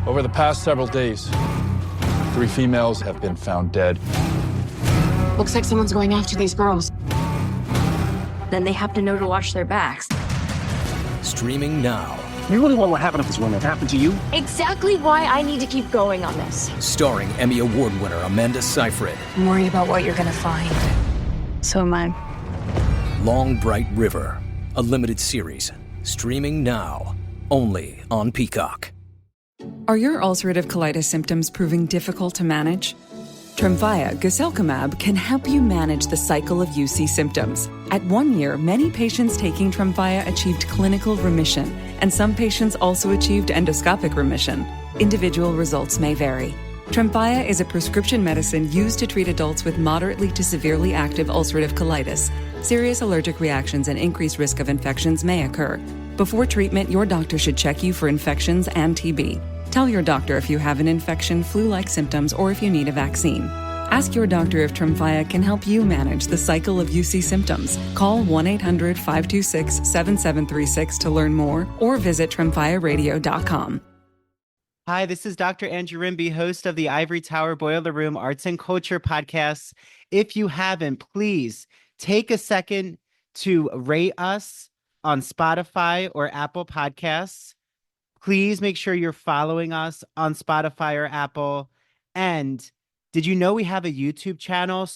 Over the past several days, 3 females have been found dead. Looks like someone's going after these girls. Then they have to know to watch their backs. Streaming now. You really want what happened if this woman happened to you? Exactly why I need to keep going on this. Starring Emmy Award winner Amanda Seyfried. I'm worried about what you're gonna find. So am I. Long Bright River, a limited series. Streaming now, only on Peacock. Are your ulcerative colitis symptoms proving difficult to manage? Tremfya guselkumab can help you manage the cycle of UC symptoms. At 1 year, many patients taking Tremfya achieved clinical remission, and some patients also achieved endoscopic remission. Individual results may vary. Tremfya is a prescription medicine used to treat adults with moderately to severely active ulcerative colitis. Serious allergic reactions and increased risk of infections may occur. Before treatment, your doctor should check you for infections and TB. Tell your doctor if you have an infection, flu-like symptoms, or if you need a vaccine. Ask your doctor if Tremfya can help you manage the cycle of UC symptoms. Call 1-800-526-7736 to learn more or visit tremfyaradio.com. Hi, this is Dr. Andrew Rimby, host of the Ivory Tower Boiler Room Arts and Culture Podcast. If you haven't, please take a second to rate us on Spotify or Apple Podcasts. Please make sure you're following us on Spotify or Apple. And did you know we have a YouTube channel?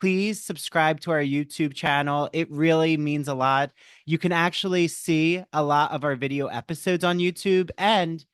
Please subscribe to our YouTube channel. It really means a lot. You can actually see a lot of our video episodes on YouTube. And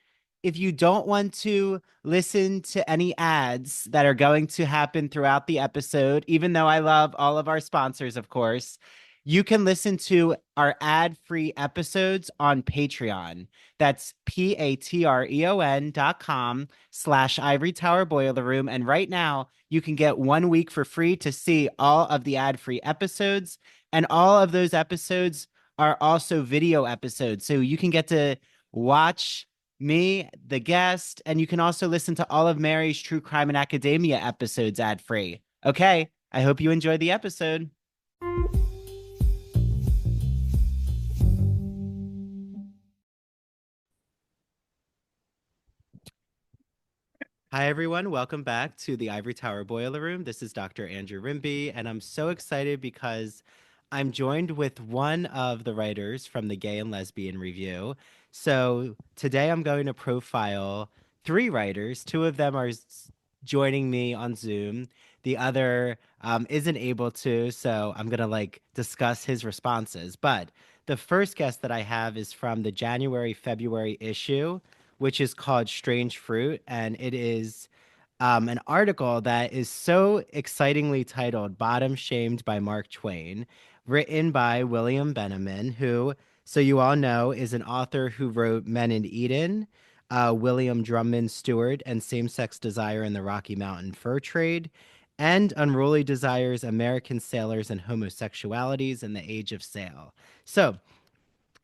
if you don't want to listen to any ads that are going to happen throughout the episode, even though I love all of our sponsors, of course, you can listen to our ad-free episodes on Patreon. That's patreon.com/Ivory Tower Boiler Room. And right now, you can get 1 week for free to see all of the ad-free episodes. And all of those episodes are also video episodes. So you can get to watch me, the guest, and you can also listen to all of Mary's True Crime and Academia episodes ad-free. Okay, I hope you enjoy the episode. Hi, everyone. Welcome back to the Ivory Tower Boiler Room. This is Dr. Andrew Rimby, and I'm so excited because I'm joined with one of the writers from the Gay and Lesbian Review. So today I'm going to profile 3 writers. 2 of them are joining me on Zoom. The other isn't able to, so I'm going to discuss his responses. But the first guest that I have is from the January-February issue, which is called Strange Fruit, and it is an article that is so excitingly titled Bottom Shamed by Mark Twain, written by William Benemann, who, so you all know, is an author who wrote Men in Eden, William Drummond Stewart, and Same-Sex Desire in the Rocky Mountain Fur Trade, and Unruly Desires, American Sailors and Homosexualities in the Age of Sail. So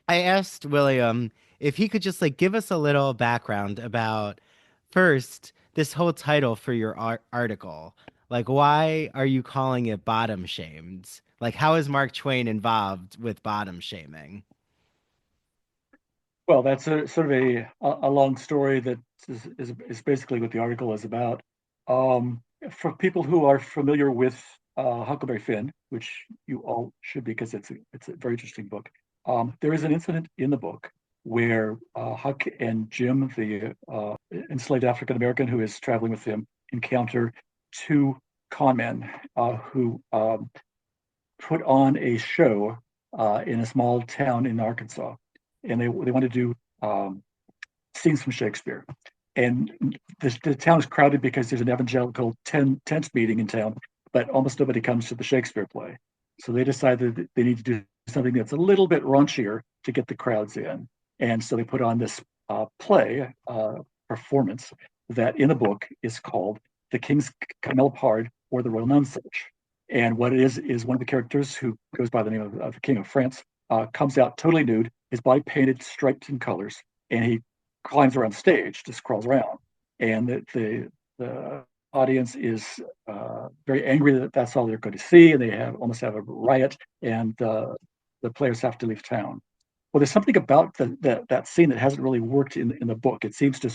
I asked William if he could just give us a little background about, first, this whole title for your article. Why are you calling it Bottom Shamed? How is Mark Twain involved with bottom shaming? Well, that's a sort of a long story that is basically what the article is about. For people who are familiar with Huckleberry Finn, which you all should be because it's a very interesting book, there is an incident in the book where Huck and Jim, the enslaved African American who is traveling with him, encounter 2 con men who put on a show in a small town in Arkansas, and they want to do scenes from Shakespeare. And the town is crowded because there's an evangelical tent meeting in town, but almost nobody comes to the Shakespeare play. So they decided that they need to do something that's a little bit raunchier to get the crowds in. And so they put on this play performance that in the book is called The King's Camelopard or The Royal Nunsuch. And what it is one of the characters, who goes by the name of the King of France, comes out totally nude, his body painted, striped in colors, and he climbs around stage, just crawls around. And the audience is very angry that that's all they're going to see, and they almost have a riot, and the players have to leave town. Well, there's something about that scene that hasn't really worked in the book. It seems to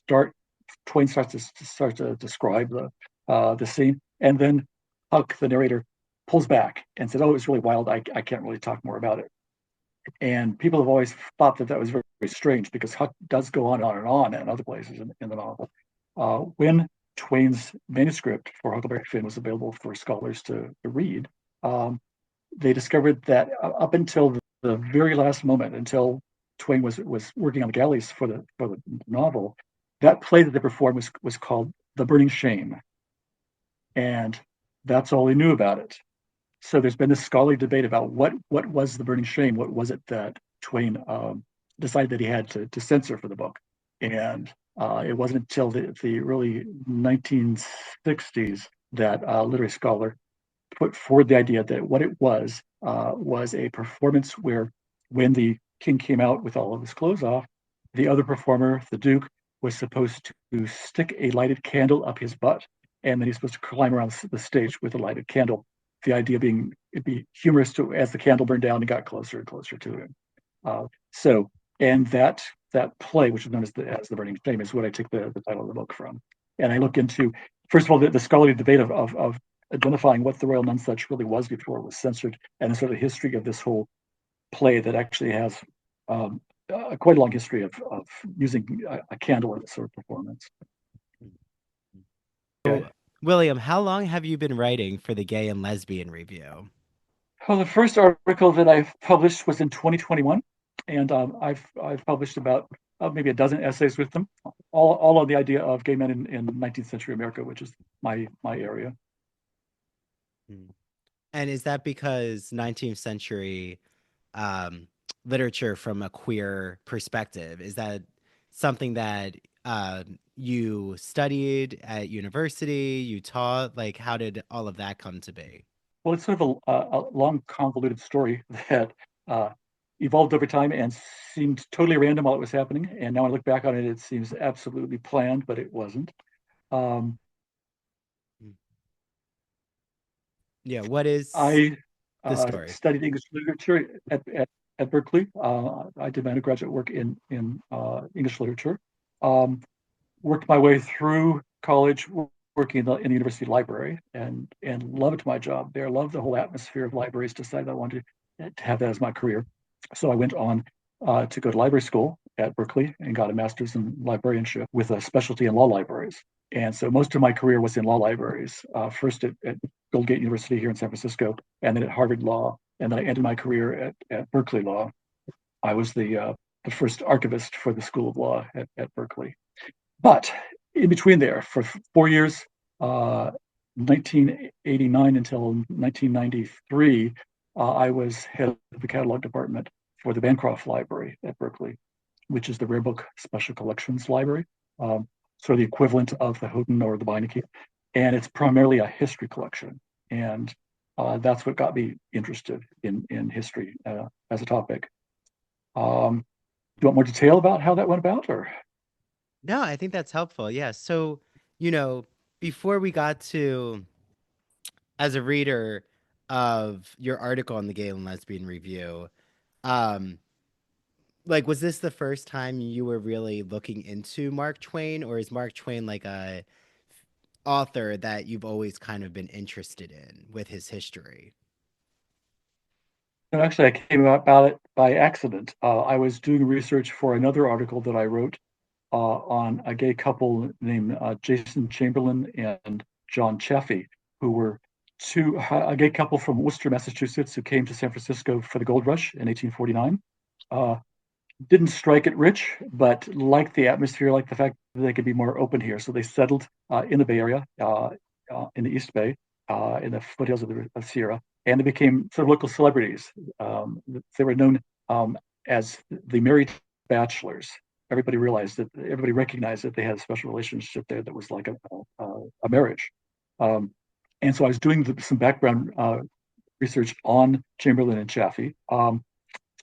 Twain starts to describe the scene, and then Huck, the narrator, pulls back and said, "Oh, it was really wild. I can't really talk more about it." And people have always thought that was very, very strange, because Huck does go on and on in other places in the novel. When Twain's manuscript for Huckleberry Finn was available for scholars to read, they discovered that up until the very last moment, until Twain was working on the galleys for the novel, that play that they performed was called The Burning Shame, and that's all he knew about it. So there's been this scholarly debate about what was The Burning Shame, what was it that Twain decided that he had to censor for the book, and it wasn't until the early 1960s that a literary scholar put forward the idea that what it was a performance where, when the king came out with all of his clothes off, the other performer, the Duke, was supposed to stick a lighted candle up his butt, and then he's supposed to climb around the stage with a lighted candle. The idea being it'd be humorous as the candle burned down and got closer and closer to him. And that play, which is known as the Burning Shame, is what I take the title of the book from. And I look into, first of all, the scholarly debate of identifying what the Royal Nonsuch really was before it was censored, and the sort of history of this whole play that actually has quite a long history of using a candle in this sort of performance. So, William, how long have you been writing for the Gay and Lesbian Review? Well, the first article that I published was in 2021, and I've published about maybe a dozen essays with them, all on the idea of gay men in 19th century America, which is my area. And is that because 19th century literature from a queer perspective, is that something that you studied at university, you taught? Like, how did all of that come to be? Well, it's sort of a long, convoluted story that evolved over time and seemed totally random while it was happening. And now I look back on it, it seems absolutely planned, but it wasn't. Yeah, what is I the story? studied English literature at Berkeley. I did my undergraduate work in English literature. Worked my way through college, working in the university library, and loved my job there. Loved the whole atmosphere of libraries. Decided I wanted to have that as my career. So I went on to go to library school at Berkeley and got a master's in librarianship with a specialty in law libraries. And so most of my career was in law libraries, first at Goldgate University here in San Francisco, and then at Harvard Law. And then I ended my career at Berkeley Law. I was the first archivist for the School of Law at Berkeley. But in between there, for 4 years, 1989 until 1993, I was head of the catalog department for the Bancroft Library at Berkeley, which is the rare book special collections library, sort of the equivalent of the Houghton or the Beinecke. And it's primarily a history collection. And that's what got me interested in history as a topic. Do you want more detail about how that went about, or? No, I think that's helpful. Yeah. So, before we got to, as a reader of your article on the Gay and Lesbian Review, was this the first time you were really looking into Mark Twain, or is Mark Twain like a author that you've always kind of been interested in with his history? No, actually, I came about it by accident. I was doing research for another article that I wrote on a gay couple named Jason Chamberlain and John Chaffee, who were a gay couple from Worcester, Massachusetts, who came to San Francisco for the gold rush in 1849. Didn't strike it rich, but liked the atmosphere, liked the fact that they could be more open here. So they settled in the Bay Area, in the East Bay, in the foothills of Sierra, and they became sort of local celebrities. They were known as the married bachelors. Everybody recognized that they had a special relationship there that was like a marriage. And so I was doing some background research on Chamberlain and Chaffee,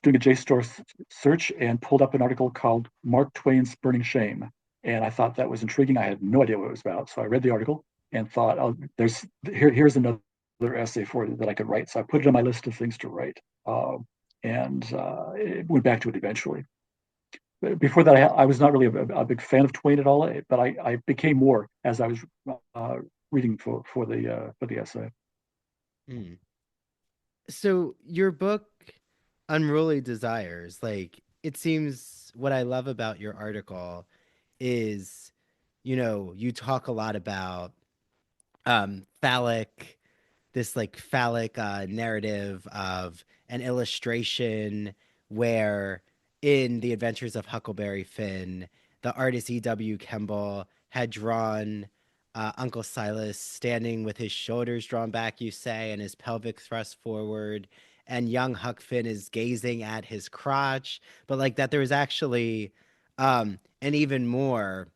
doing a JSTOR search, and pulled up an article called Mark Twain's Burning Shame. And I thought that was intriguing. I had no idea what it was about. So I read the article and thought, oh, here's another essay for it that I could write. So I put it on my list of things to write, and it went back to it eventually. before that, I was not really a big fan of Twain at all, but I became more as I was reading for the essay. Mm. So your book, Unruly Desires, like it seems what I love about your article is, you talk a lot about phallic this like phallic narrative of an illustration where in The Adventures of Huckleberry Finn, the artist E.W. Kemble had drawn Uncle Silas standing with his shoulders drawn back, you say, and his pelvic thrust forward, and young Huck Finn is gazing at his crotch, but like that there was actually an even more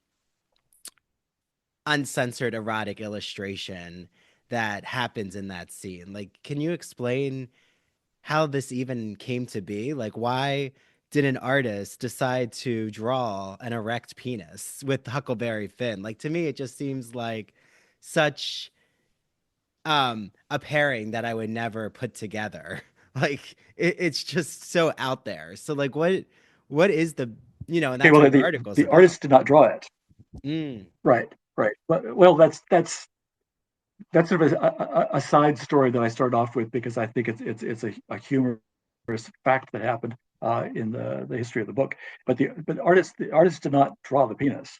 uncensored erotic illustration that happens in that scene. Like, can you explain how this even came to be? Like, why did an artist decide to draw an erect penis with Huckleberry Finn? Like, to me, it just seems like such a pairing that I would never put together. Like, it's just so out there. So, like, what is the, and Okay, that's well, what your article's the about. artist did not draw it. Mm. Right. Well, that's sort of a side story that I started off with because I think it's a humorous fact that happened in the history of the book. But the artist did not draw the penis.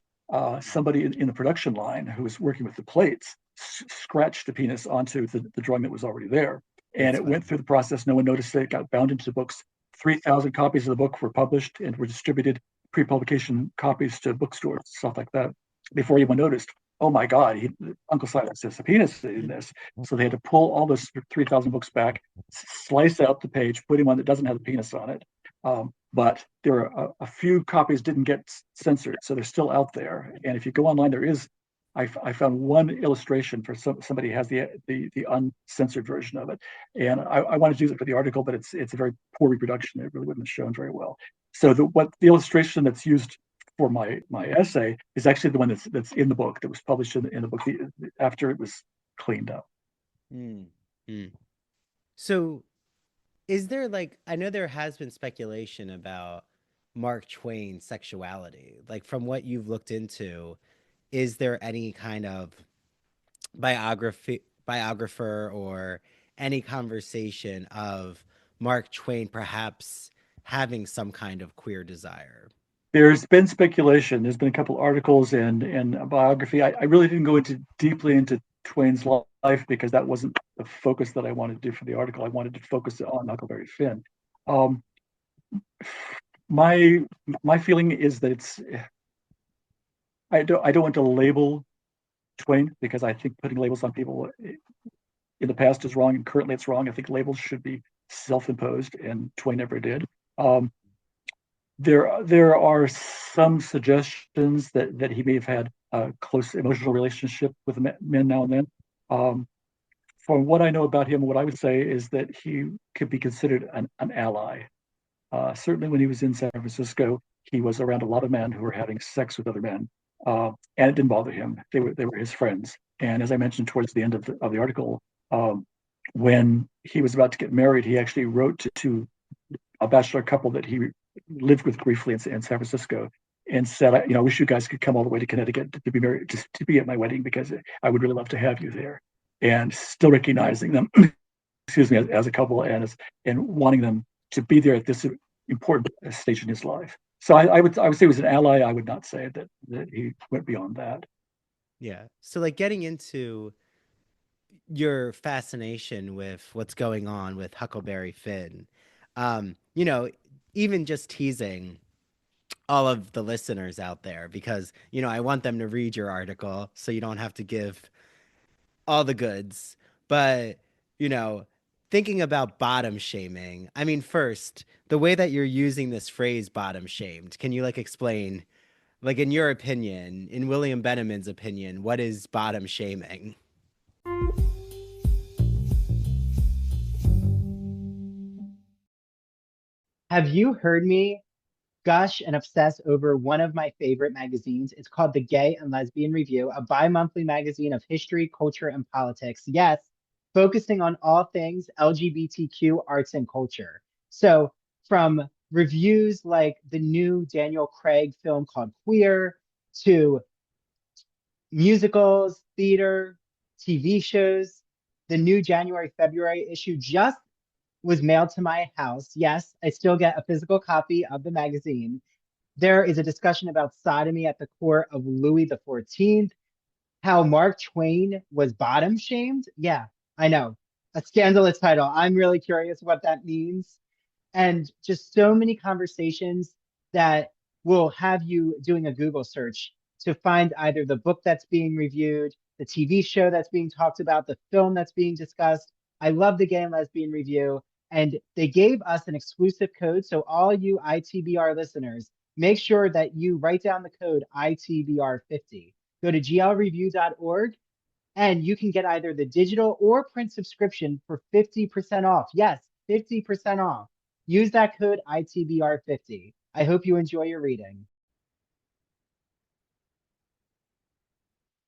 Somebody in the production line who was working with the plates scratched the penis onto the drawing that was already there, and That's it funny. went through the process. No one noticed it. It got bound into the books. 3,000 copies of the book were published and were distributed, pre-publication copies to bookstores, stuff like that, before anyone noticed. Oh my God, Uncle Silas has a penis in this. So they had to pull all those 3,000 books back, slice out the page, put in one that doesn't have the penis on it. But there are a few copies didn't get censored, so they're still out there. And if you go online, there is, I found one illustration for somebody has the uncensored version of it. And I wanted to use it for the article, but it's a very poor reproduction. It really wasn't shown very well. So the illustration that's used for my essay is actually the one that's in the book, that was published in the book after it was cleaned up. Mm. Mm. So is there like, I know there has been speculation about Mark Twain's sexuality. Like from what you've looked into, is there any kind of biographer or any conversation of Mark Twain perhaps having some kind of queer desire? There's been speculation. There's been a couple articles and a biography. I really didn't go deeply into Twain's life because that wasn't the focus that I wanted to do for the article. I wanted to focus on Huckleberry Finn. My feeling is that I don't want to label Twain because I think putting labels on people in the past is wrong and currently it's wrong. I think labels should be self-imposed, and Twain never did. There are some suggestions that he may have had a close emotional relationship with men now and then. From what I know about him, what I would say is that he could be considered an ally. Certainly when he was in San Francisco, he was around a lot of men who were having sex with other men, and it didn't bother him. They were his friends. And as I mentioned towards the end of the article, when he was about to get married, he actually wrote to a bachelor couple that he lived with briefly in San Francisco, and said, I wish you guys could come all the way to Connecticut to be married, just to be at my wedding, because I would really love to have you there. And still recognizing them, excuse me, as a couple, and wanting them to be there at this important stage in his life. So I would say he was an ally. I would not say that he went beyond that. Yeah. So like getting into your fascination with what's going on with Huckleberry Finn, even just teasing all of the listeners out there, because, I want them to read your article so you don't have to give all the goods. But, thinking about bottom shaming, I mean, first, the way that you're using this phrase bottom shamed, can you explain, in your opinion, in William Benemann's opinion, what is bottom shaming? Have you heard me gush and obsess over one of my favorite magazines? It's called the Gay and Lesbian Review, a bi-monthly magazine of history, culture, and politics. Yes, focusing on all things LGBTQ arts and culture. So from reviews like the new Daniel Craig film called Queer, to musicals, theater, TV shows. The new January, February issue just was mailed to my house. Yes, I still get a physical copy of the magazine. There is a discussion about sodomy at the court of Louis XIV, how Mark Twain was bottom shamed. Yeah, I know. A scandalous title. I'm really curious what that means. And just so many conversations that will have you doing a Google search to find either the book that's being reviewed, the TV show that's being talked about, the film that's being discussed. I love the Gay and Lesbian review. And they gave us an exclusive code. So all you ITBR listeners, make sure that you write down the code ITBR50. Go to glreview.org and you can get either the digital or print subscription for 50% off. Yes, 50% off. Use that code ITBR50. I hope you enjoy your reading.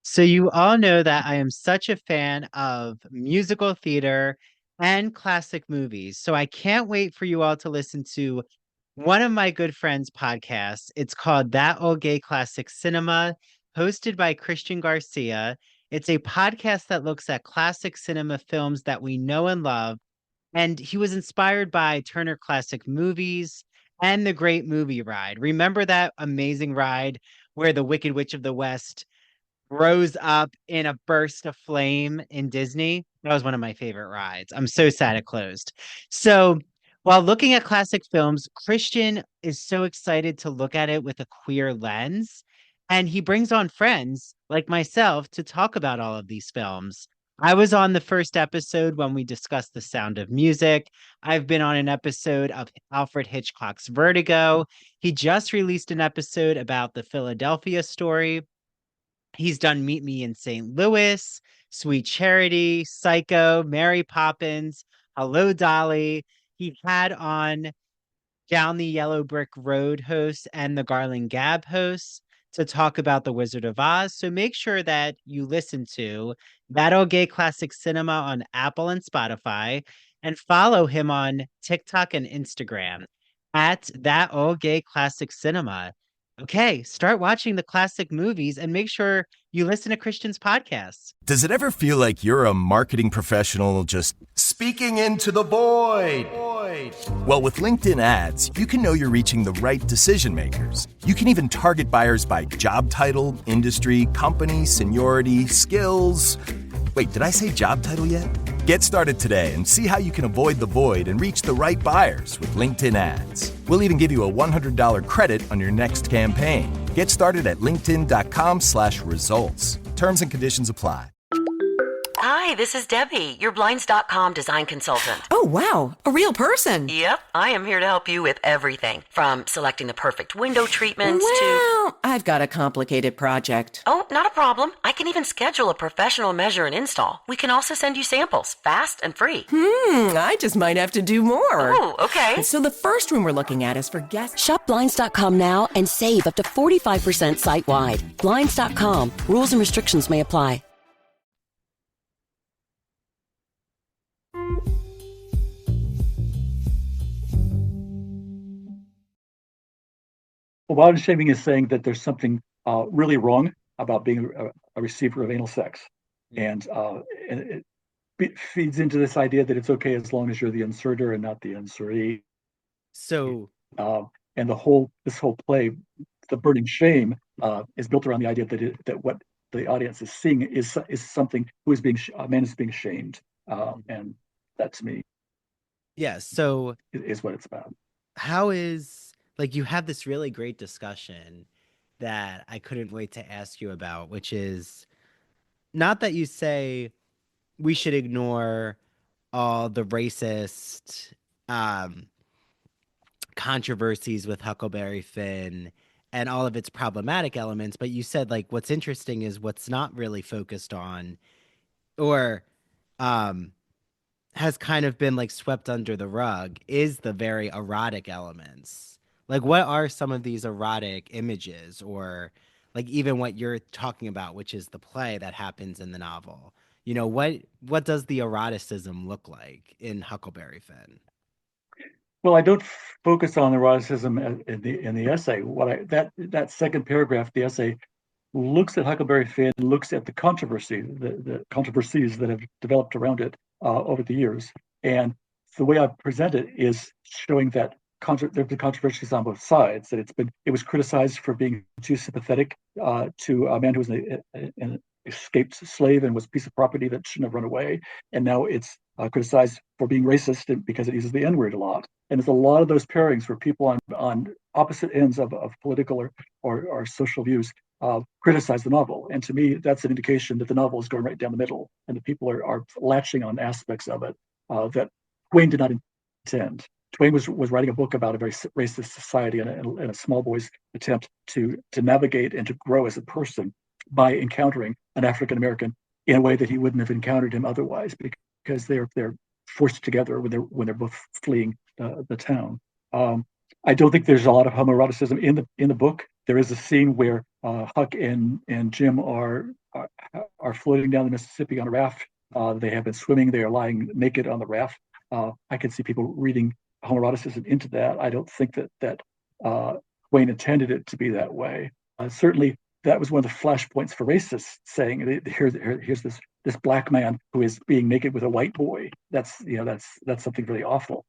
So you all know that I am such a fan of musical theater and classic movies. So I can't wait for you all to listen to one of my good friends' podcasts. It's called That Old Gay Classic Cinema, hosted by Christian Garcia. It's a podcast that looks at classic cinema films that we know and love. And he was inspired by Turner Classic Movies and The Great Movie Ride. Remember that amazing ride where the Wicked Witch of the West rose up in a burst of flame in Disney? That was one of my favorite rides. I'm so sad it closed. So while looking at classic films, Christian is so excited to look at it with a queer lens. And he brings on friends like myself to talk about all of these films. I was on the first episode when we discussed The Sound of Music. I've been on an episode of Alfred Hitchcock's Vertigo. He just released an episode about the Philadelphia Story. He's done Meet Me in St. Louis, Sweet Charity, Psycho, Mary Poppins, Hello, Dolly. He had on Down the Yellow Brick Road hosts and the Garland Gab hosts to talk about The Wizard of Oz. So make sure that you listen to That Old Gay Classic Cinema on Apple and Spotify, and follow him on TikTok and Instagram at That Old Gay Classic Cinema. Okay, start watching the classic movies and make sure you listen to Christian's podcasts. Does it ever feel like you're a marketing professional just speaking into the void? Well, with LinkedIn ads, you can know you're reaching the right decision makers. You can even target buyers by job title, industry, company, seniority, skills. Wait, did I say job title yet? Get started today and see how you can avoid the void and reach the right buyers with LinkedIn ads. We'll even give you a $100 credit on your next campaign. Get started at linkedin.com/results. Terms and conditions apply. Hi, this is Debbie, your Blinds.com design consultant. Oh, wow. A real person. Yep, I am here to help you with everything from selecting the perfect window treatments to... Well, I've got a complicated project. Oh, not a problem. I can even schedule a professional measure and install. We can also send you samples, fast and free. I just might have to do more. Oh, okay. So the first room we're looking at is for guests. Shop Blinds.com now and save up to 45% site-wide. Blinds.com. Rules and restrictions may apply. Well, bottom shaming is saying that there's something really wrong about being a receiver of anal sex, and it feeds into this idea that it's okay as long as you're the inserter and not the insertee. So, and this whole play, The Burning Shame, is built around the idea that what the audience is seeing is something a man is being shamed, and that to me, so is what it's about. How is, like, you have this really great discussion that I couldn't wait to ask you about, which is not that you say we should ignore all the racist controversies with Huckleberry Finn and all of its problematic elements, but you said, like, what's interesting is what's not really focused on or has kind of been, like, swept under the rug is the very erotic elements. Like, what are some of these erotic images, or like even what you're talking about, which is the play that happens in the novel? You know, what does the eroticism look like in Huckleberry Finn? Well, I don't focus on eroticism in the essay. That second paragraph, the essay looks at Huckleberry Finn, looks at the controversies that have developed around it over the years, and the way I present it is showing that there's been controversies on both sides. That it was criticized for being too sympathetic to a man who was an escaped slave and was a piece of property that shouldn't have run away, and now it's criticized for being racist because it uses the N-word a lot. And there's a lot of those pairings where people on opposite ends of political or social views criticize the novel. And to me, that's an indication that the novel is going right down the middle, and the people are latching on aspects of it that Twain did not intend. Twain was writing a book about a very racist society and a small boy's attempt to navigate and to grow as a person by encountering an African American in a way that he wouldn't have encountered him otherwise, because they're forced together when they're both fleeing the town. I don't think there's a lot of homoeroticism in the book. There is a scene where Huck and Jim are floating down the Mississippi on a raft. They have been swimming. They are lying naked on the raft. I can see people reading homoeroticism into that. I don't think that Twain intended it to be that way. Certainly, that was one of the flashpoints for racists, saying here's this black man who is being naked with a white boy. That's something really awful.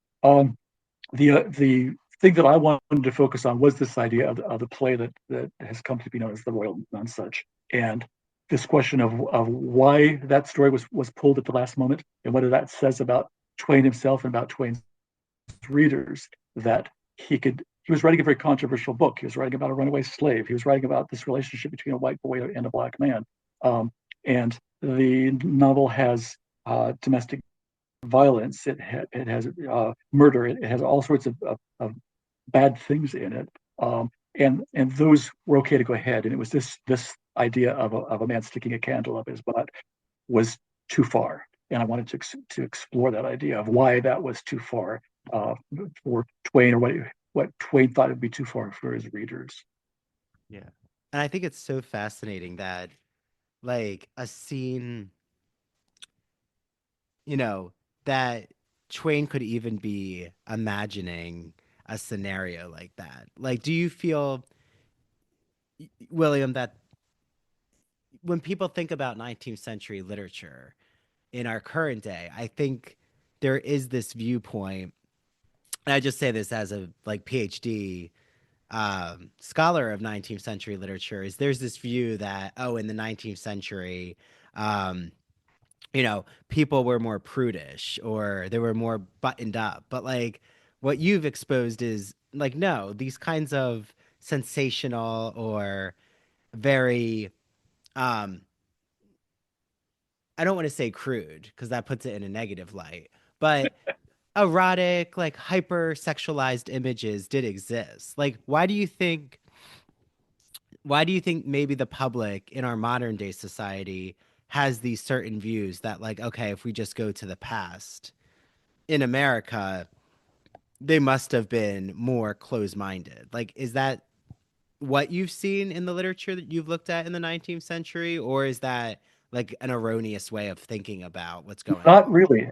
The thing that I wanted to focus on was this idea of the play that has come to be known as the Royal Nonsuch, and this question of why that story was pulled at the last moment, and whether that says about Twain himself and about Twain's readers that he was writing a very controversial book. He was writing about a runaway slave. He was writing about this relationship between a white boy and a black man. And the novel has domestic violence. It has murder. It has all sorts of bad things in it. And those were okay to go ahead. And it was this idea of a man sticking a candle up his butt was too far. And I wanted to explore that idea of why that was too far for Twain, or what Twain thought would be too far for his readers. Yeah. And I think it's so fascinating that, like, a scene, that Twain could even be imagining a scenario like that. Like, do you feel, William, that when people think about 19th century literature in our current day, I think there is this viewpoint, and I just say this as a PhD scholar of 19th century literature, is there's this view that, in the 19th century, people were more prudish or they were more buttoned up. But what you've exposed is no, these kinds of sensational or very, I don't want to say crude because that puts it in a negative light, but erotic, hyper sexualized images did exist. Why do you think maybe the public in our modern day society has these certain views that okay, if we just go to the past in America, they must have been more closed-minded? Is that what you've seen in the literature that you've looked at in the 19th century, or is that an erroneous way of thinking about what's going on? Not really.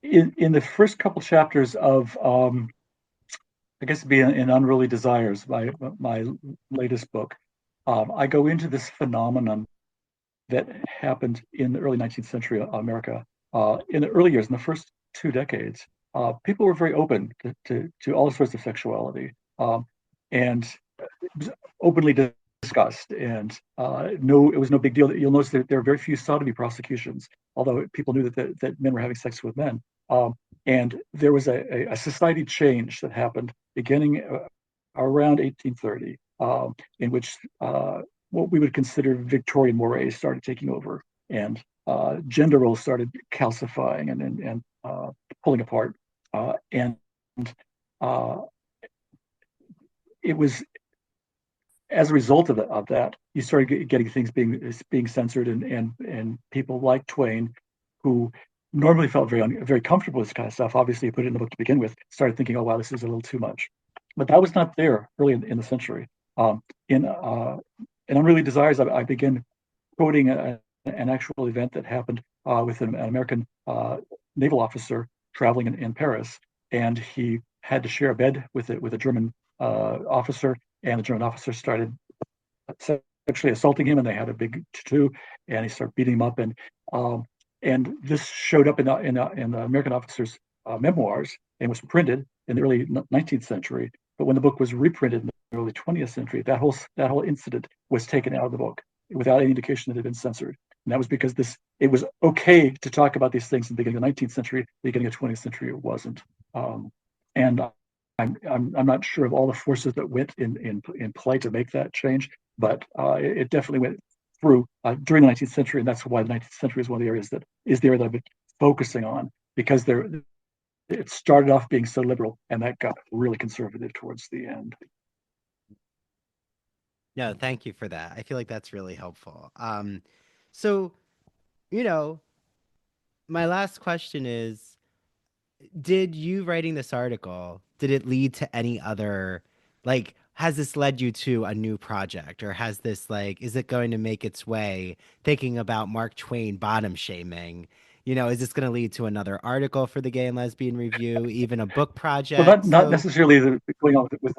In the first couple chapters of, I guess it'd be in Unruly Desires, my latest book, I go into this phenomenon that happened in the early 19th century America. In the early years, in the first 2 decades, people were very open to all sorts of sexuality, and it was openly discussed, and it was no big deal. You'll notice that there are very few sodomy prosecutions, although people knew that men were having sex with men. And there was a society change that happened beginning around 1830, in which what we would consider Victorian mores started taking over, and gender roles started calcifying and pulling apart. And it was as a result of that, you started getting things being censored, and people like Twain, who normally felt very comfortable with this kind of stuff, obviously put it in the book to begin with, started thinking, oh wow, this is a little too much. But that was not there early in the century. In Unruly Desires, I begin quoting an actual event that happened with an American naval officer traveling in Paris, and he had to share a bed with a German officer, and the German officer started sexually assaulting him, and they had a big to-do, and he started beating him up, and this showed up in the American officer's memoirs and was printed in the early 19th century. But when the book was reprinted in the early 20th century, that whole incident was taken out of the book without any indication that it had been censored. And that was because it was okay to talk about these things in the beginning of the 19th century. The beginning of the 20th century, it wasn't. And I'm not sure of all the forces that went in play to make that change, but it definitely went through during the 19th century, and that's why the 19th century is one of the areas that is the area that I've been focusing on, because it started off being so liberal, and that got really conservative towards the end. No, thank you for that. I feel like that's really helpful. So, my last question is, did you writing this article, did it lead to any other, has this led you to a new project, or has this, is it going to make its way thinking about Mark Twain bottom shaming? Is this going to lead to another article for the Gay and Lesbian Review, even a book project? Well, not necessarily going on with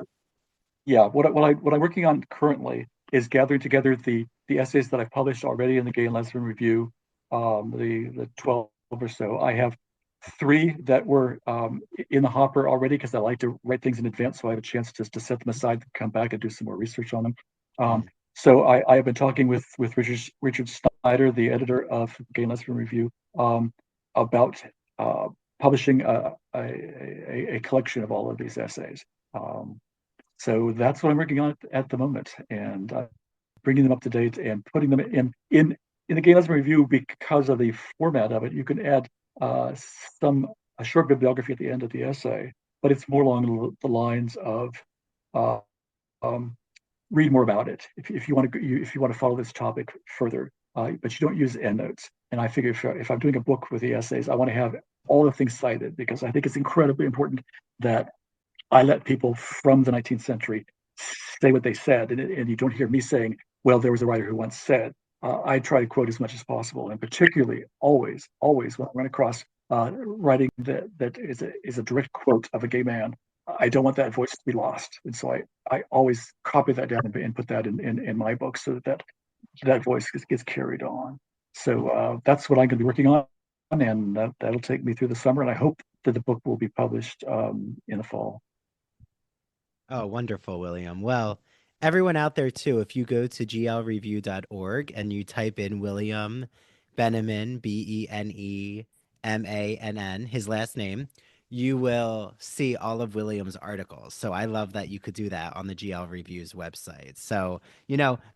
yeah. What I'm working on currently is gathering together the essays that I've published already in the Gay and Lesbian Review, the 12 or so. I have 3 that were in the hopper already, because I like to write things in advance, so I have a chance to set them aside and come back and do some more research on them. So I have been talking with Richard Snyder, the editor of Gay and Lesbian Review, about publishing a collection of all of these essays. So that's what I'm working on at the moment, and bringing them up to date and putting them in the Gay and Lesbian Review. Because of the format of it, you can add a short bibliography at the end of the essay, but it's more along the lines of read more about it if you want to follow this topic further, but you don't use endnotes. And I figure if I'm doing a book with the essays, I want to have all the things cited, because I think it's incredibly important that I let people from the 19th century say what they said, and you don't hear me saying, well, there was a writer who once said. I try to quote as much as possible, and particularly always when I run across writing that is a direct quote of a gay man, I don't want that voice to be lost. And so I always copy that down and put that in my book, so that voice gets carried on. So that's what I'm going to be working on, and that'll take me through the summer, and I hope that the book will be published in the fall. Oh, wonderful, William. Well, everyone out there too, if you go to glreview.org and you type in William Benemann, Benemann, his last name, you will see all of William's articles. So I love that you could do that on the GL Review's website. So,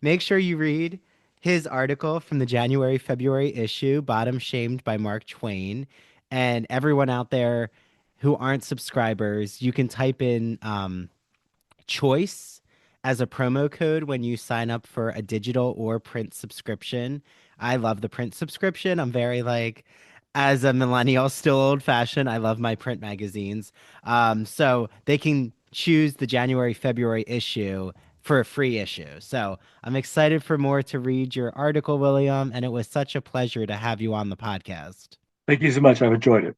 make sure you read his article from the January-February issue, Bottom Shamed by Mark Twain. And everyone out there who aren't subscribers, you can type in choice as a promo code when you sign up for a digital or print subscription. I love the print subscription. I'm very as a millennial, still old fashioned. I love my print magazines. So they can choose the January-February issue for a free issue. So I'm excited for more to read your article, William, and it was such a pleasure to have you on the podcast. Thank you so much. I've enjoyed it.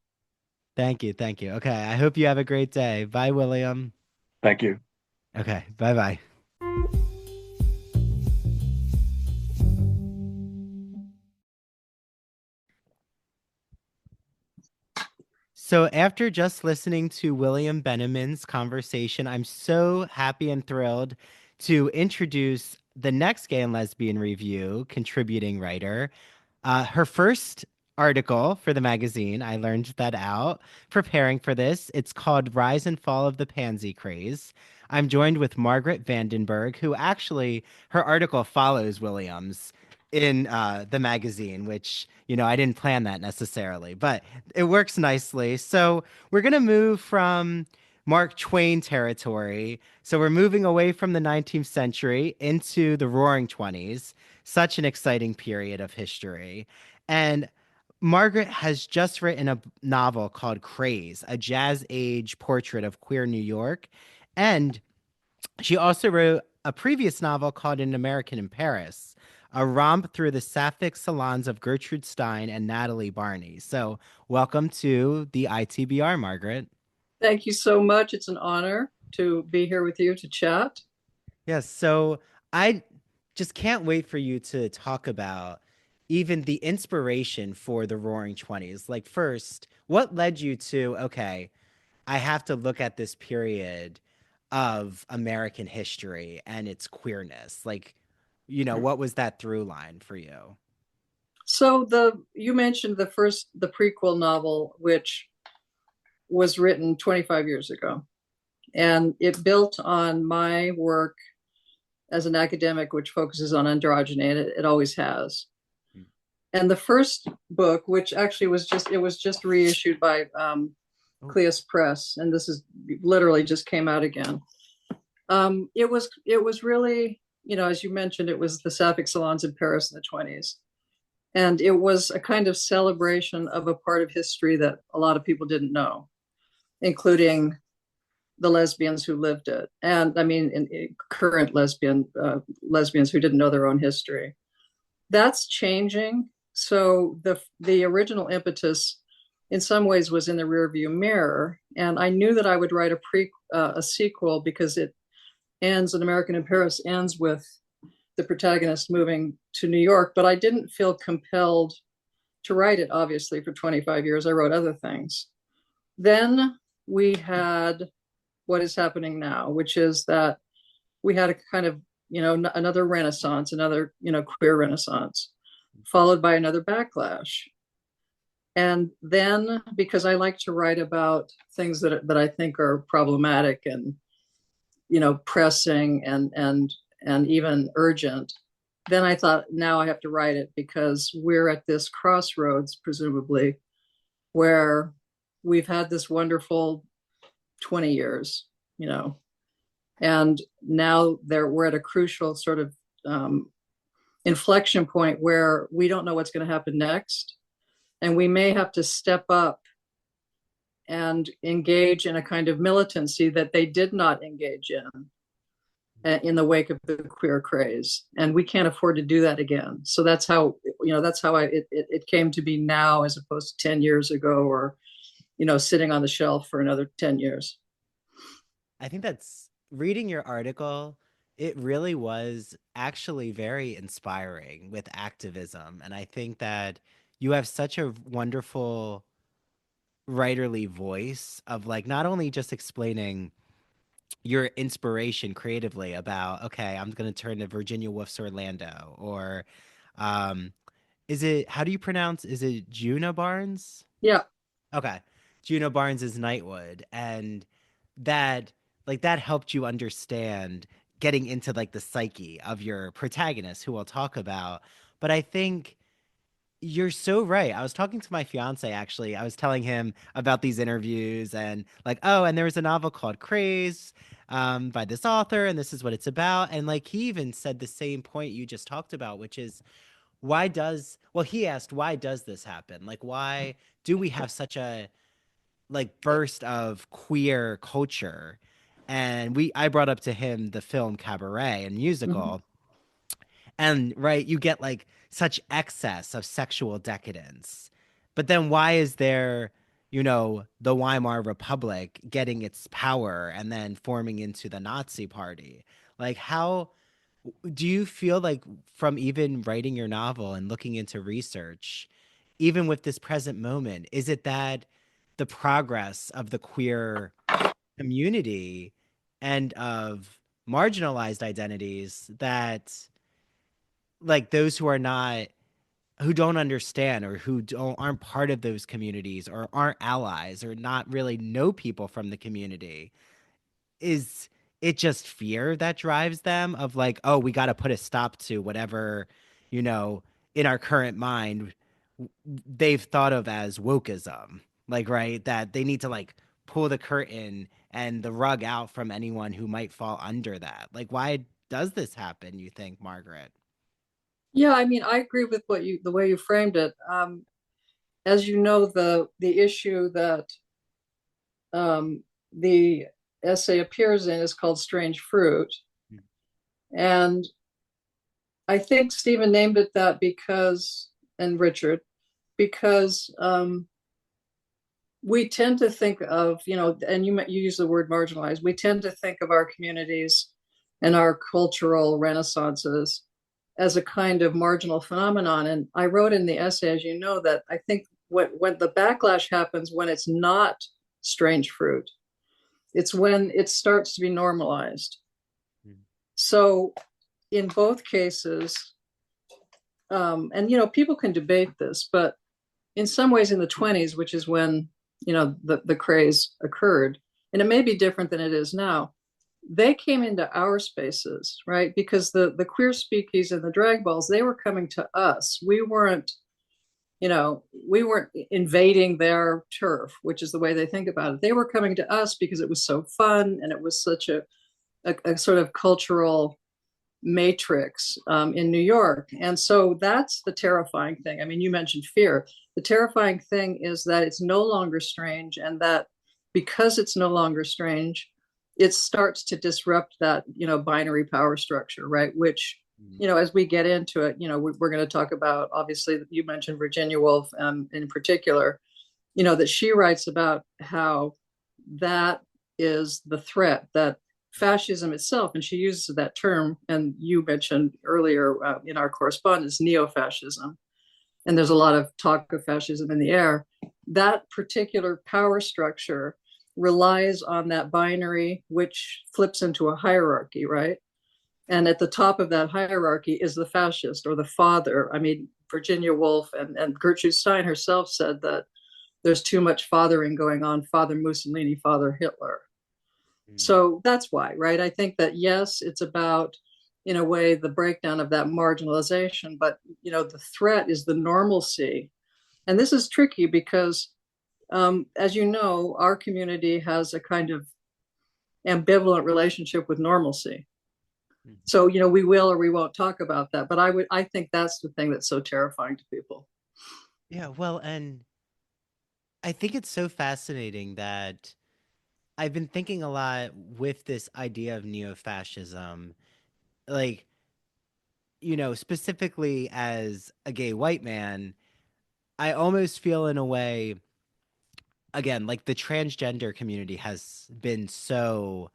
Thank you. Okay, I hope you have a great day. Bye, William. Thank you. Okay, bye-bye. So after just listening to William Benemann's conversation, I'm so happy and thrilled to introduce the next Gay and Lesbian Review contributing writer. Her first article for the magazine, I learned that out preparing for this. It's called Rise and Fall of the Pansy Craze. I'm joined with Margaret Vandenburg, who actually, her article follows William's in the magazine, which, I didn't plan that necessarily, but it works nicely. So we're going to move from Mark Twain territory. So we're moving away from the 19th century into the Roaring 20s, such an exciting period of history. And Margaret has just written a novel called Craze, a jazz age portrait of queer New York. And she also wrote a previous novel called An American in Paris, a romp through the sapphic salons of Gertrude Stein and Natalie Barney. So welcome to the ITBR, Margaret. Thank you so much. It's an honor to be here with you to chat. Yes, so I just can't wait for you to talk about even the inspiration for the Roaring Twenties. Like, first, what led you to, okay, I have to look at this period of American history and its queerness? Like, what was that through line for you? So you mentioned the prequel novel, which was written 25 years ago, and it built on my work as an academic, which focuses on androgyny, and it always has. And the first book, which actually was just reissued by Cleus Press, and this is literally just came out again. It was really, as you mentioned, it was the Sapphic salons in Paris in the 20s. And it was a kind of celebration of a part of history that a lot of people didn't know, including the lesbians who lived it. And I mean, in current lesbians who didn't know their own history. That's changing. So the original impetus in some ways was in the rearview mirror. And I knew that I would write a sequel because it ends, An American in Paris ends with the protagonist moving to New York, but I didn't feel compelled to write it, obviously, for 25 years. I wrote other things. Then we had what is happening now, which is that we had a kind of, another renaissance, another, queer renaissance, followed by another backlash. And then, because I like to write about things that I think are problematic and, pressing and even urgent, then I thought, now I have to write it because we're at this crossroads, presumably, where we've had this wonderful 20 years, and now we're at a crucial sort of inflection point where we don't know what's going to happen next. And we may have to step up and engage in a kind of militancy that they did not engage in the wake of the queer craze. And we can't afford to do that again. So that's how, it came to be now as opposed to 10 years ago or, sitting on the shelf for another 10 years. I think that's reading your article. It really was actually very inspiring with activism. And I think that you have such a wonderful writerly voice of like, not only just explaining your inspiration creatively about, okay, I'm going to turn to Virginia Woolf's Orlando, or how do you pronounce, is it Juna Barnes? Yeah. Okay. Juna Barnes's Nightwood. And that helped you understand getting into like the psyche of your protagonist, who we'll talk about. But I think you're so right. I was talking to my fiance, actually. I was telling him about these interviews and like, oh, and there was a novel called Craze by this author, and this is what it's about. And like, he even said the same point you just talked about, which is he asked, why does this happen? Like, why do we have such a like burst of queer culture? And I brought up to him the film Cabaret and musical. Mm-hmm. And right, you get like such excess of sexual decadence. But then why is there, the Weimar Republic getting its power and then forming into the Nazi Party? Like, how do you feel like, from even writing your novel and looking into research, even with this present moment, is it that the progress of the queer community and of marginalized identities that like those who don't understand or aren't part of those communities or aren't allies or not really know people from the community, is it just fear that drives them of like, oh, we got to put a stop to whatever, in our current mind they've thought of as wokeism, like, right, that they need to like pull the curtain and the rug out from anyone who might fall under that? Like, why does this happen, you think, Margaret? Yeah, I mean, I agree with the way you framed it. As you know, the issue that the essay appears in is called Strange Fruit. And I think Stephen named it that and Richard, because we tend to think of, and you use the word marginalized, we tend to think of our communities and our cultural renaissances as a kind of marginal phenomenon. And I wrote in the essay, as you know, that I think when the backlash happens, when it's not strange fruit, it's when it starts to be normalized. So in both cases, and people can debate this, but in some ways in the 1920s, which is when the craze occurred, and it may be different than it is now, they came into our spaces, right? Because the queer speakies and the drag balls, they were coming to us. We weren't invading their turf, which is the way they think about it. They were coming to us because it was so fun and it was such a sort of cultural matrix in New York. And so that's the terrifying thing. I mean, you mentioned fear. The terrifying thing is that it's no longer strange, and that because it's no longer strange, it starts to disrupt that, binary power structure, right? Which, as we get into it, we're going to talk about, obviously, you mentioned Virginia Woolf in particular, that she writes about how that is the threat, that fascism itself, and she uses that term, and you mentioned earlier in our correspondence, neo-fascism, and there's a lot of talk of fascism in the air. That particular power structure relies on that binary, which flips into a hierarchy, right? And at the top of that hierarchy is the fascist or the father. I mean, Virginia Woolf and Gertrude Stein herself said that there's too much fathering going on, Father Mussolini, Father Hitler. So that's why, right? I think that, yes, it's about, in a way, the breakdown of that marginalization, but, the threat is the normalcy. And this is tricky because, as you know, our community has a kind of ambivalent relationship with normalcy. So, we will or we won't talk about that. But I think that's the thing that's so terrifying to people. Yeah, well, and I think it's so fascinating that I've been thinking a lot with this idea of neo-fascism, like, specifically as a gay white man, I almost feel in a way, again, like the transgender community has been so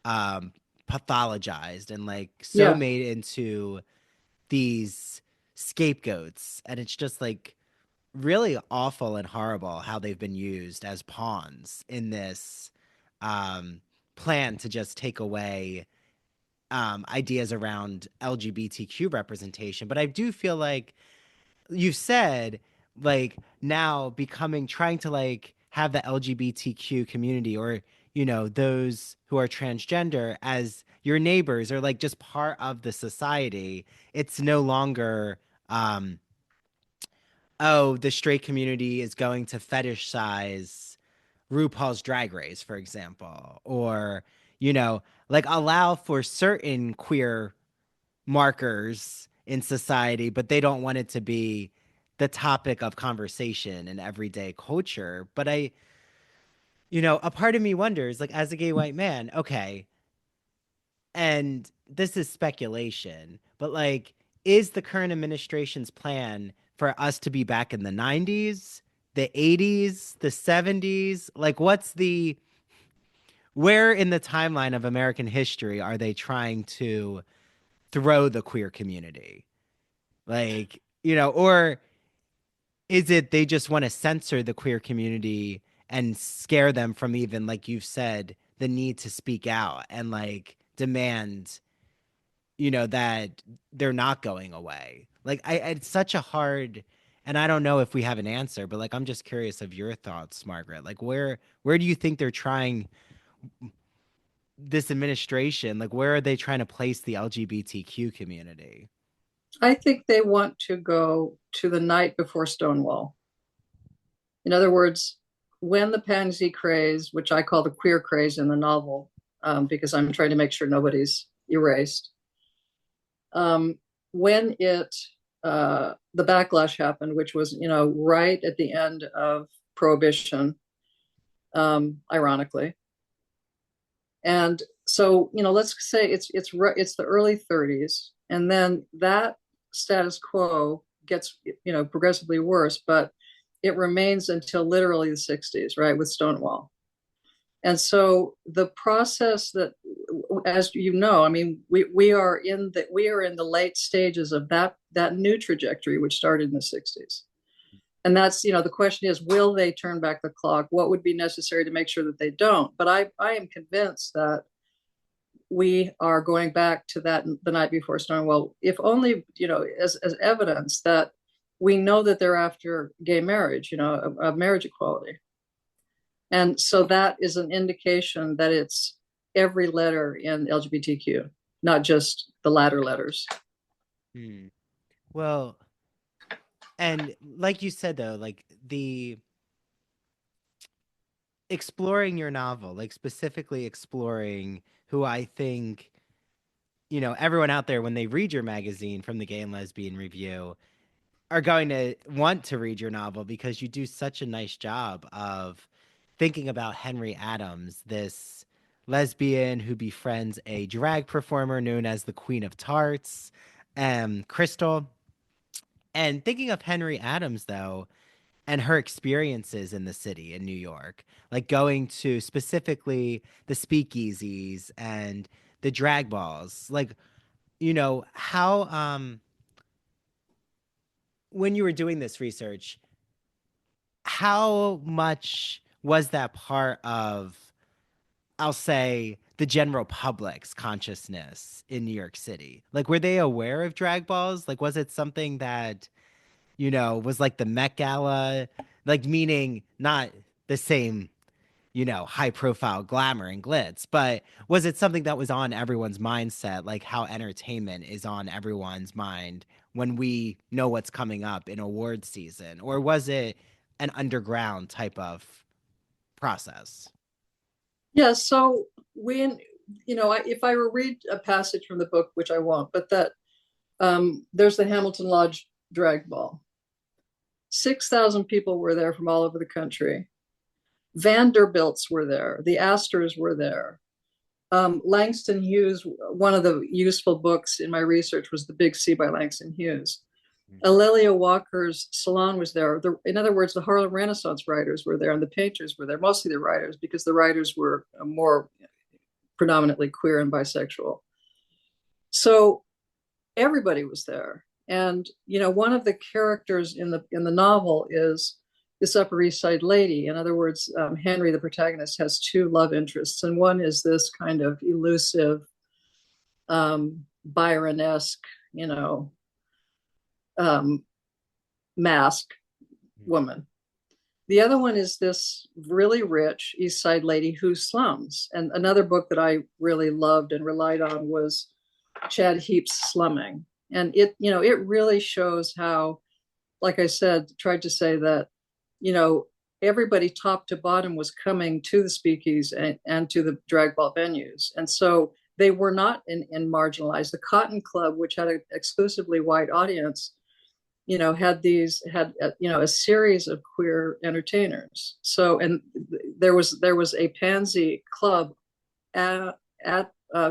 pathologized and like so made into these scapegoats. And it's just like really awful and horrible how they've been used as pawns in this plan to just take away ideas around LGBTQ representation. But I do feel like you said, like, now trying to like have the LGBTQ community or, those who are transgender as your neighbors or like just part of the society. It's no longer, the straight community is going to fetishize RuPaul's Drag Race, for example, or, like allow for certain queer markers in society, but they don't want it to be the topic of conversation in everyday culture. But a part of me wonders, like, as a gay white man, okay, and this is speculation, but like, is the current administration's plan for us to be back in the 90s, the 80s, the 70s? Like, where in the timeline of American history are they trying to throw the queer community? Like, or is it they just want to censor the queer community and scare them from even, like you've said, the need to speak out and like demand, that they're not going away? Like, it's such a hard, and I don't know if we have an answer, but like, I'm just curious of your thoughts, Margaret. Like, where do you think they're trying this administration? Like, where are they trying to place the LGBTQ community? I think they want to go to the night before Stonewall. In other words, when the Pansy Craze, which I call the queer craze in the novel, because I'm trying to make sure nobody's erased, when the backlash happened, which was, right at the end of Prohibition, ironically. And so, let's say it's the early 30s, and then that status quo gets, progressively worse, but it remains until literally the 60s, right, with Stonewall. And so the process that, as you know, I mean, we are in the late stages of that new trajectory, which started in the 60s. And that's, the question is, will they turn back the clock? What would be necessary to make sure that they don't? But I am convinced that we are going back to that the night before Stonewall, if only, as evidence that we know that they're after gay marriage, of marriage equality. And so that is an indication that it's every letter in LGBTQ, not just the latter letters. Well, and like you said, though, like the exploring your novel, like specifically exploring who I think, everyone out there, when they read your magazine from the Gay and Lesbian Review, are going to want to read your novel because you do such a nice job of thinking about Henry Adams, this lesbian who befriends a drag performer known as the Queen of Tarts, Crystal. And thinking of Henry Adams, though, and her experiences in the city in New York, like going to specifically the speakeasies and the drag balls, like, how, when you were doing this research, how much was that part of, I'll say, the general public's consciousness in New York City? Like, were they aware of drag balls? Like, was it something that, was like the Met Gala, like, meaning not the same, high profile glamour and glitz, but was it something that was on everyone's mindset, like how entertainment is on everyone's mind when we know what's coming up in award season? Or was it an underground type of process? Yeah, so if I read a passage from the book, which I won't, but that there's the Hamilton Lodge drag ball. 6,000 people were there from all over the country. Vanderbilts were there. The Astors were there. Langston Hughes, one of the useful books in my research was The Big C by Langston Hughes. Alelia Walker's salon was there. In other words, the Harlem Renaissance writers were there and the painters were there, mostly the writers, because the writers were more predominantly queer and bisexual. So everybody was there. And, one of the characters in the novel is this Upper East Side lady. In other words, Henry, the protagonist, has two love interests. And one is this kind of elusive, Byron-esque, mask woman. The other one is this really rich East Side lady who slums. And another book that I really loved and relied on was Chad Heap's Slumming. And it really shows how, like I said, tried to say that, everybody top to bottom was coming to the speakeasies and to the drag ball venues. And so they were not in marginalized. The Cotton Club, which had an exclusively white audience, had a series of queer entertainers. So, and there was a Pansy Club at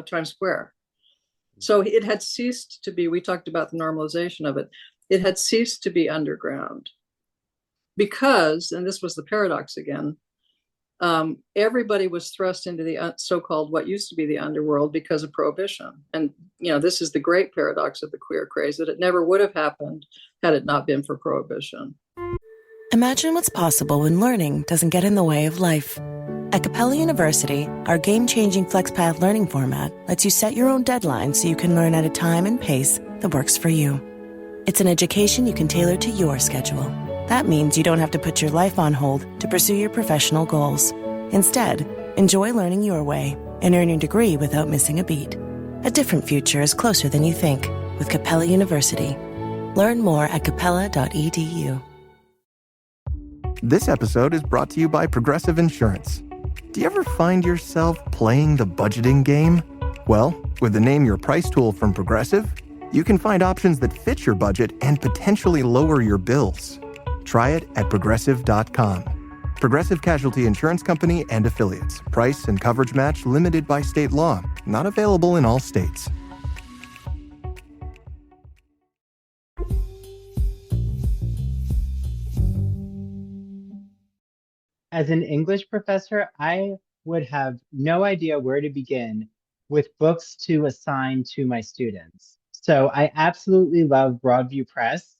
Times Square. So it had ceased to be, we talked about the normalization of it, it had ceased to be underground because, and this was the paradox again, everybody was thrust into the so-called what used to be the underworld because of prohibition. And, this is the great paradox of the queer craze, that it never would have happened had it not been for prohibition. Imagine what's possible when learning doesn't get in the way of life. At Capella University, our game-changing FlexPath learning format lets you set your own deadlines so you can learn at a time and pace that works for you. It's an education you can tailor to your schedule. That means you don't have to put your life on hold to pursue your professional goals. Instead, enjoy learning your way and earn your degree without missing a beat. A different future is closer than you think with Capella University. Learn more at capella.edu. This episode is brought to you by Progressive Insurance. Do you ever find yourself playing the budgeting game? Well, with the Name Your Price tool from Progressive, you can find options that fit your budget and potentially lower your bills. Try it at Progressive.com. Progressive Casualty Insurance Company and Affiliates. Price and coverage match limited by state law. Not available in all states. As an English professor, I would have no idea where to begin with books to assign to my students. So I absolutely love Broadview Press,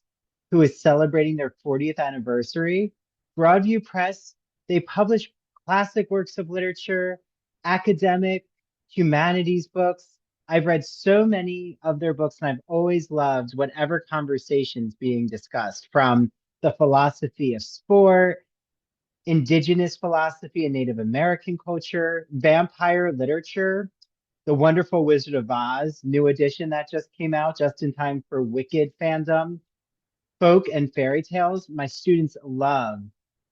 who is celebrating their 40th anniversary. Broadview Press, they publish classic works of literature, academic, humanities books. I've read so many of their books, and I've always loved whatever conversations being discussed, from the philosophy of sport, indigenous philosophy and Native American culture, vampire literature, The Wonderful Wizard of Oz, new edition that just came out just in time for Wicked fandom, folk and fairy tales. My students love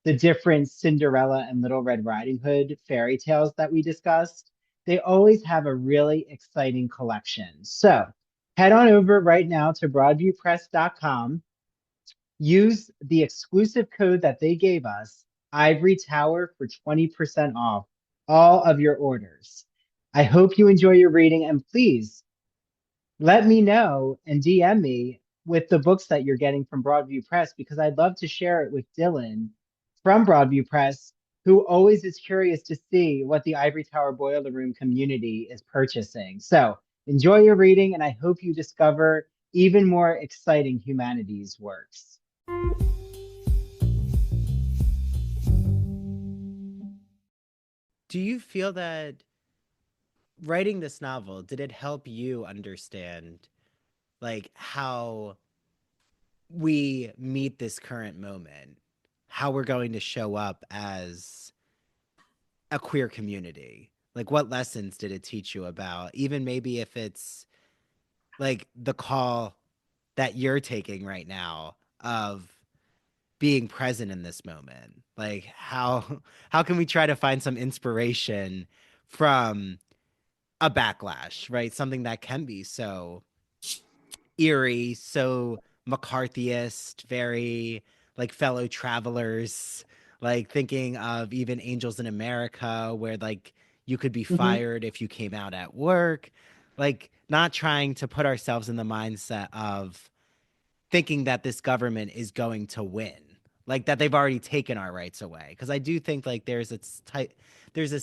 the different Cinderella and Little Red Riding Hood fairy tales that we discussed. They always have a really exciting collection. So head on over right now to broadviewpress.com. Use the exclusive code that they gave us, Ivory Tower, for 20% off all of your orders. I hope you enjoy your reading, and please let me know and DM me with the books that you're getting from Broadview Press, because I'd love to share it with Dylan from Broadview Press, who always is curious to see what the Ivory Tower Boiler Room community is purchasing. So enjoy your reading, and I hope you discover even more exciting humanities works. Do you feel that writing this novel, did it help you understand like how we meet this current moment, how we're going to show up as a queer community? Like, what lessons did it teach you about, even maybe if it's like the call that you're taking right now of being present in this moment? Like, how can we try to find some inspiration from a backlash, right? Something that can be so eerie, so McCarthyist, very like fellow travelers, like thinking of even Angels in America, where like you could be fired if you came out at work, like not trying to put ourselves in the mindset of thinking that this government is going to win, like that they've already taken our rights away. Because I do think like there's this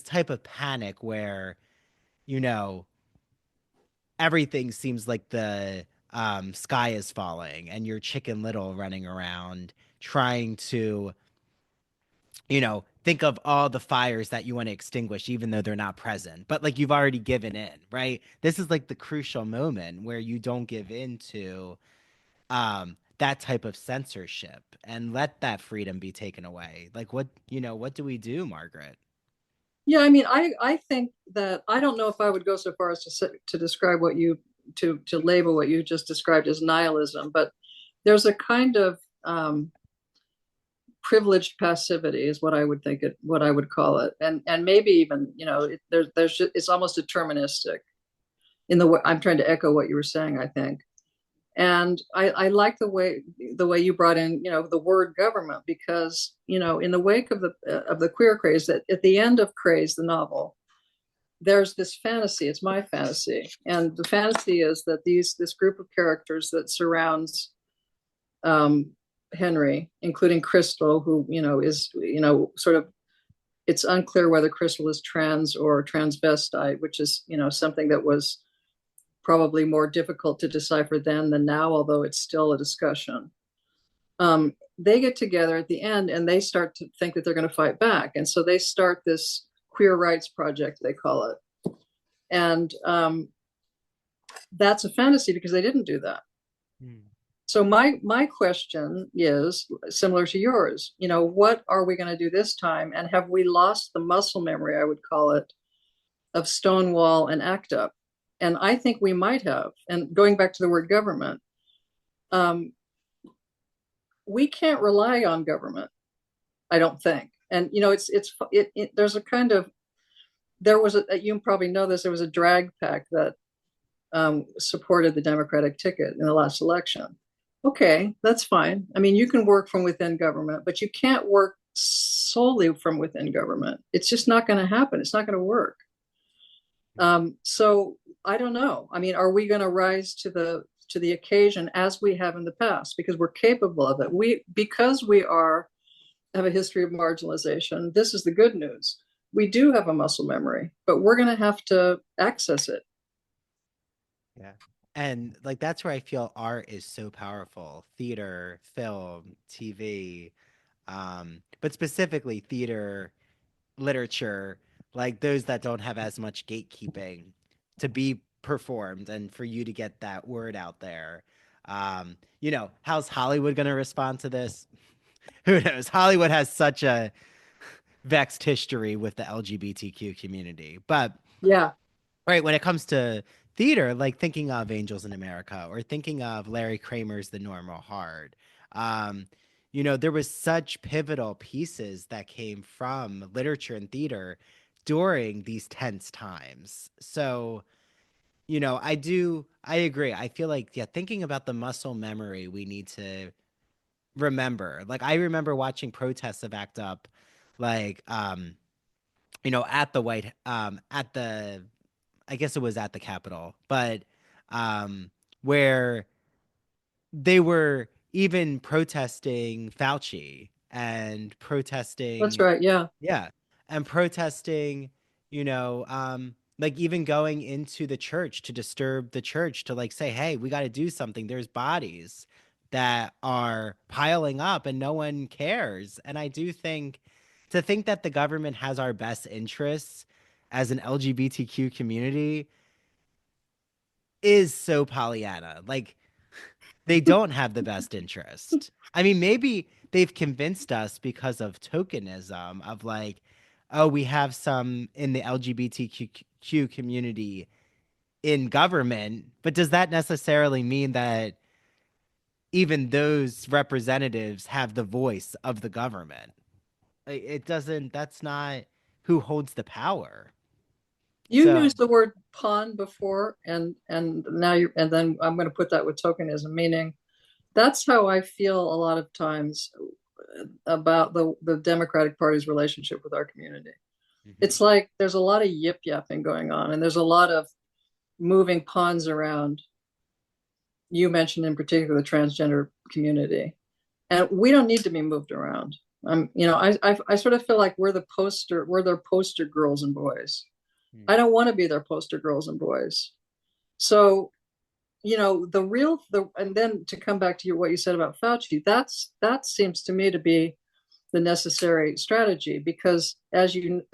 type of panic where, you know, everything seems like the sky is falling and you're Chicken Little running around trying to, you know, think of all the fires that you want to extinguish, even though they're not present. But like you've already given in, right? This is like the crucial moment where you don't give in to that type of censorship and let that freedom be taken away. Like what do we do, Margaret? Yeah, I mean, I think that I don't know if I would go so far as to describe what you to label what you just described as nihilism, but there's a kind of privileged passivity is what I would call it, and maybe even, you know, there's just, it's almost deterministic in the way. I'm trying to echo what you were saying, I think. And I like the way you brought in, you know, the word government, because, you know, in the wake of the queer craze, that at the end of Craze, the novel, there's this fantasy. It's my fantasy, and the fantasy is that this group of characters that surrounds Henry, including Crystal, who, you know, is, you know, sort of, it's unclear whether Crystal is trans or transvestite, which is, you know, something that was probably more difficult to decipher then than now, although it's still a discussion. They get together at the end and they start to think that they're going to fight back. And so they start this queer rights project, they call it. And that's a fantasy because they didn't do that. So my question is similar to yours. You know, what are we going to do this time? And have we lost the muscle memory, I would call it, of Stonewall and ACT UP? And I think we might have. And going back to the word government, we can't rely on government, I don't think. And, you know, there's a kind of, you probably know this, there was a drag pack that supported the Democratic ticket in the last election. Okay, that's fine. I mean, you can work from within government, but you can't work solely from within government. It's just not going to happen. It's not going to work. So I don't know. I mean, are we going to rise to the occasion as we have in the past? Because we're capable of it. Because we are have a history of marginalization. This is the good news. We do have a muscle memory, but we're going to have to access it. Yeah. And like that's where I feel art is so powerful. Theater, film, TV, but specifically theater, literature, like those that don't have as much gatekeeping to be performed and for you to get that word out there. You know, how's Hollywood going to respond to this? Who knows? Hollywood has such a vexed history with the LGBTQ community. But yeah, right, when it comes to theater, like thinking of Angels in America or thinking of Larry Kramer's The Normal Heart, you know, there was such pivotal pieces that came from literature and theater during these tense times. So, you know, I agree. I feel like, yeah, thinking about the muscle memory we need to remember. Like, I remember watching protests of ACT UP, like, you know, at the, I guess it was at the Capitol, but where they were even protesting Fauci and protesting. That's right. Yeah. Yeah. And protesting, you know, like even going into the church to disturb the church to like say, hey, we got to do something. There's bodies that are piling up and no one cares. And I do think to think that the government has our best interests as an LGBTQ community is so Pollyanna. Like, they don't have the best interest. I mean, maybe they've convinced us because of tokenism of like, oh, we have some in the LGBTQ community in government, but does that necessarily mean that even those representatives have the voice of the government? It doesn't, that's not who holds the power. You used the word pawn before, and now and then I'm going to put that with tokenism, meaning that's how I feel a lot of times about the Democratic Party's relationship with our community. Mm-hmm. It's like there's a lot of yip yapping going on, and there's a lot of moving pawns around. You mentioned in particular the transgender community, and we don't need to be moved around. You know, I sort of feel like we're their poster girls and boys. I don't want to be their poster girls and boys. So, you know, and then to come back to what you said about Fauci, that seems to me to be the necessary strategy, because as you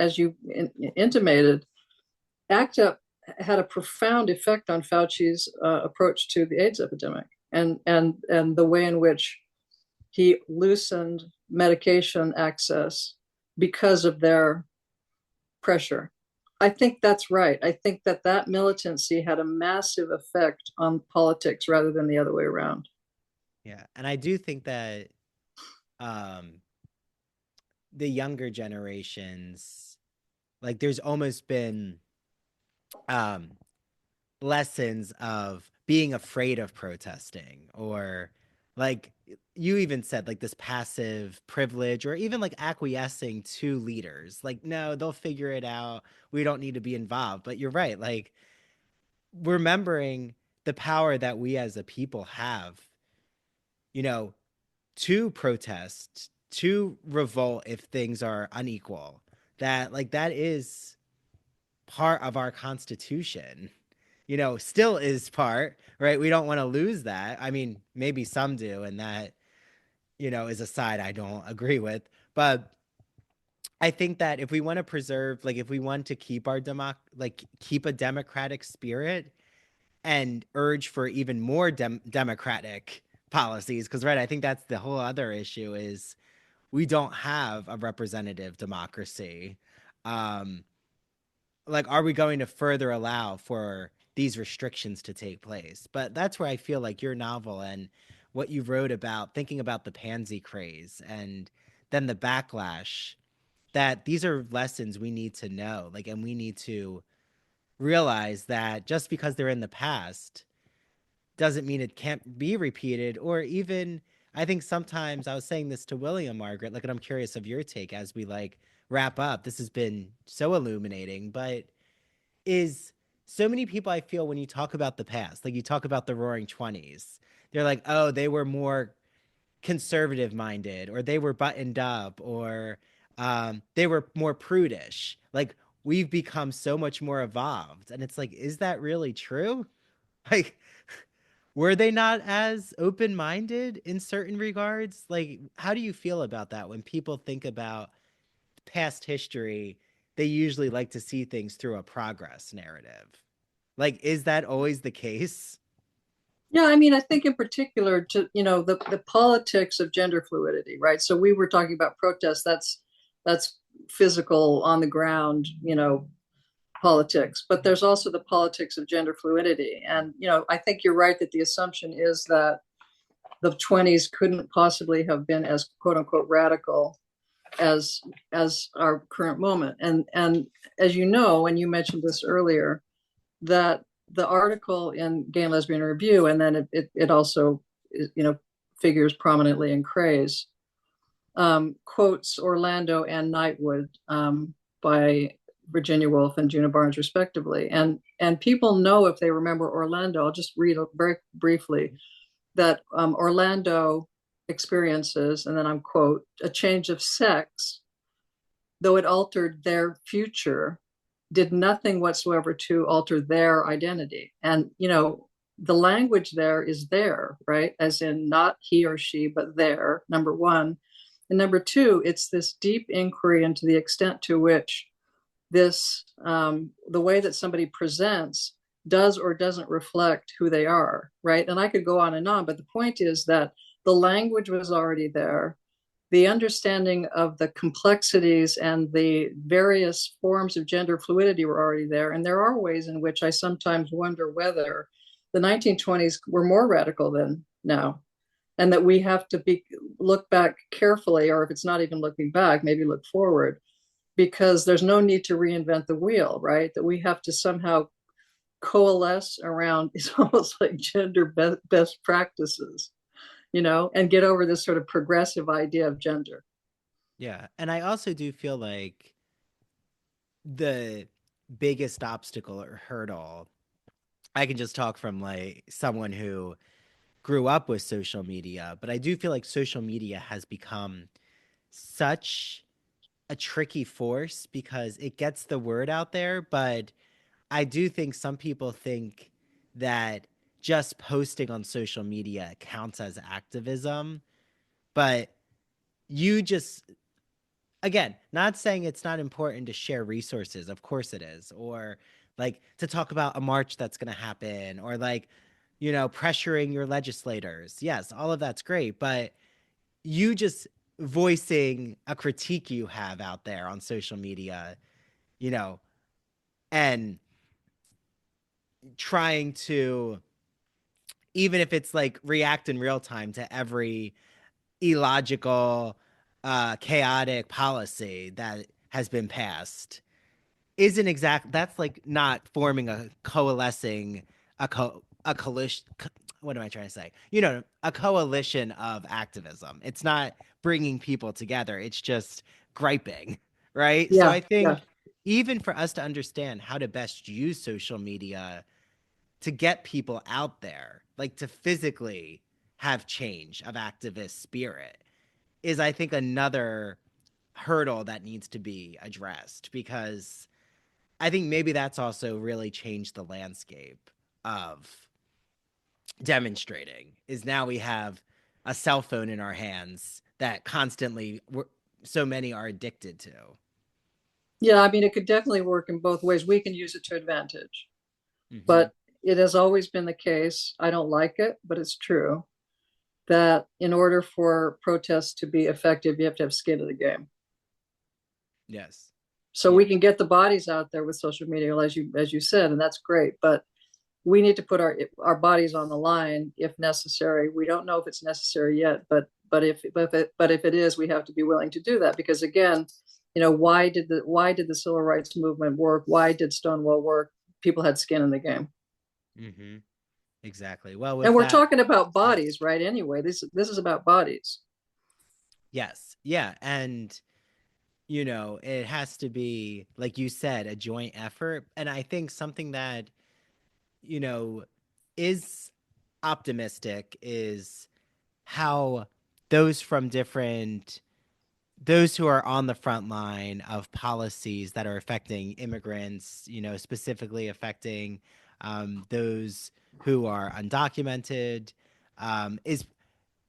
intimated, ACT UP had a profound effect on Fauci's approach to the AIDS epidemic and the way in which he loosened medication access because of their pressure. I think that's right. I think that militancy had a massive effect on politics rather than the other way around. Yeah. And I do think that the younger generations, like there's almost been lessons of being afraid of protesting, or like you even said, like this passive privilege, or even like acquiescing to leaders. Like, no, they'll figure it out. We don't need to be involved. But you're right. Like, remembering the power that we as a people have, you know, to protest, to revolt if things are unequal, that like that is part of our Constitution. You know, still is part, right? We don't want to lose that. I mean, maybe some do, and that, you know, is a side I don't agree with. But I think that if we want to preserve, like if we want to keep our keep a democratic spirit and urge for even more democratic policies, because right, I think that's the whole other issue is we don't have a representative democracy. Like, are we going to further allow for these restrictions to take place? But that's where I feel like your novel and what you wrote about, thinking about the Pansy Craze and then the backlash, that these are lessons we need to know, like, and we need to realize that just because they're in the past doesn't mean it can't be repeated. Or even, I think sometimes I was saying this to William, Margaret, like, and I'm curious of your take as we like wrap up. This has been so illuminating, but is so many people, I feel, when you talk about the past, like you talk about the Roaring 20s, they're like, oh, they were more conservative minded, or they were buttoned up, or they were more prudish. Like, we've become so much more evolved. And it's like, is that really true? Like, were they not as open-minded in certain regards? Like, how do you feel about that when people think about past history? They usually like to see things through a progress narrative. Like, is that always the case? Yeah, I mean, I think in particular to, the politics of gender fluidity, right? So we were talking about protests. That's physical on the ground, politics, but there's also the politics of gender fluidity. And, I think you're right that the assumption is that the 20s couldn't possibly have been as quote unquote radical as our current moment. And as you know, and you mentioned this earlier, that the article in Gay and Lesbian Review, and then it also, figures prominently in Craze, quotes Orlando and Nightwood by Virginia Woolf and Juna Barnes, respectively. And people know, if they remember Orlando, I'll just read very briefly, that Orlando experiences, and then I'm quote, a change of sex, though it altered their future, did nothing whatsoever to alter their identity. And, the language there is there, right? As in not he or she, but there, number one. And number two, it's this deep inquiry into the extent to which this, the way that somebody presents does or doesn't reflect who they are, right? And I could go on, but the point is that the language was already there. The understanding of the complexities and the various forms of gender fluidity were already there. And there are ways in which I sometimes wonder whether the 1920s were more radical than now, and that we have to look back carefully, or if it's not even looking back, maybe look forward, because there's no need to reinvent the wheel, right? That we have to somehow coalesce around, it's almost like gender best practices, and get over this sort of progressive idea of gender. Yeah. And I also do feel like the biggest obstacle or hurdle, I can just talk from like someone who grew up with social media, but I do feel like social media has become such a tricky force because it gets the word out there. But I do think some people think that just posting on social media counts as activism. But you just, again, not saying it's not important to share resources. Of course it is. Or like to talk about a march that's going to happen, or like, pressuring your legislators. Yes, all of that's great. But you just voicing a critique you have out there on social media, and trying to, even if it's like react in real time to every illogical, chaotic policy that has been passed, isn't exact. That's like not forming a coalescing, a coalition. What am I trying to say? A coalition of activism. It's not bringing people together. It's just griping, right? Yeah, so I think yeah. even for us to understand how to best use social media to get people out there, like to physically have change of activist spirit, is I think another hurdle that needs to be addressed, because I think maybe that's also really changed the landscape of demonstrating. Is now we have a cell phone in our hands that constantly so many are addicted to. Yeah, I mean, it could definitely work in both ways. We can use it to advantage, but it has always been the case. I don't like it, but it's true, that in order for protests to be effective, you have to have skin in the game. Yes. So we can get the bodies out there with social media, as you said, and that's great. But we need to put our bodies on the line if necessary. We don't know if it's necessary yet, but if it is, we have to be willing to do that, because again, why did the civil rights movement work? Why did Stonewall work? People had skin in the game. Mm-hmm. Exactly. Well, and we're talking about bodies, right? Anyway, this is about bodies. Yes. Yeah. And, it has to be, like you said, a joint effort. And I think something that, is optimistic is how those from different, those who are on the front line of policies that are affecting immigrants, you know, specifically affecting those who are undocumented, is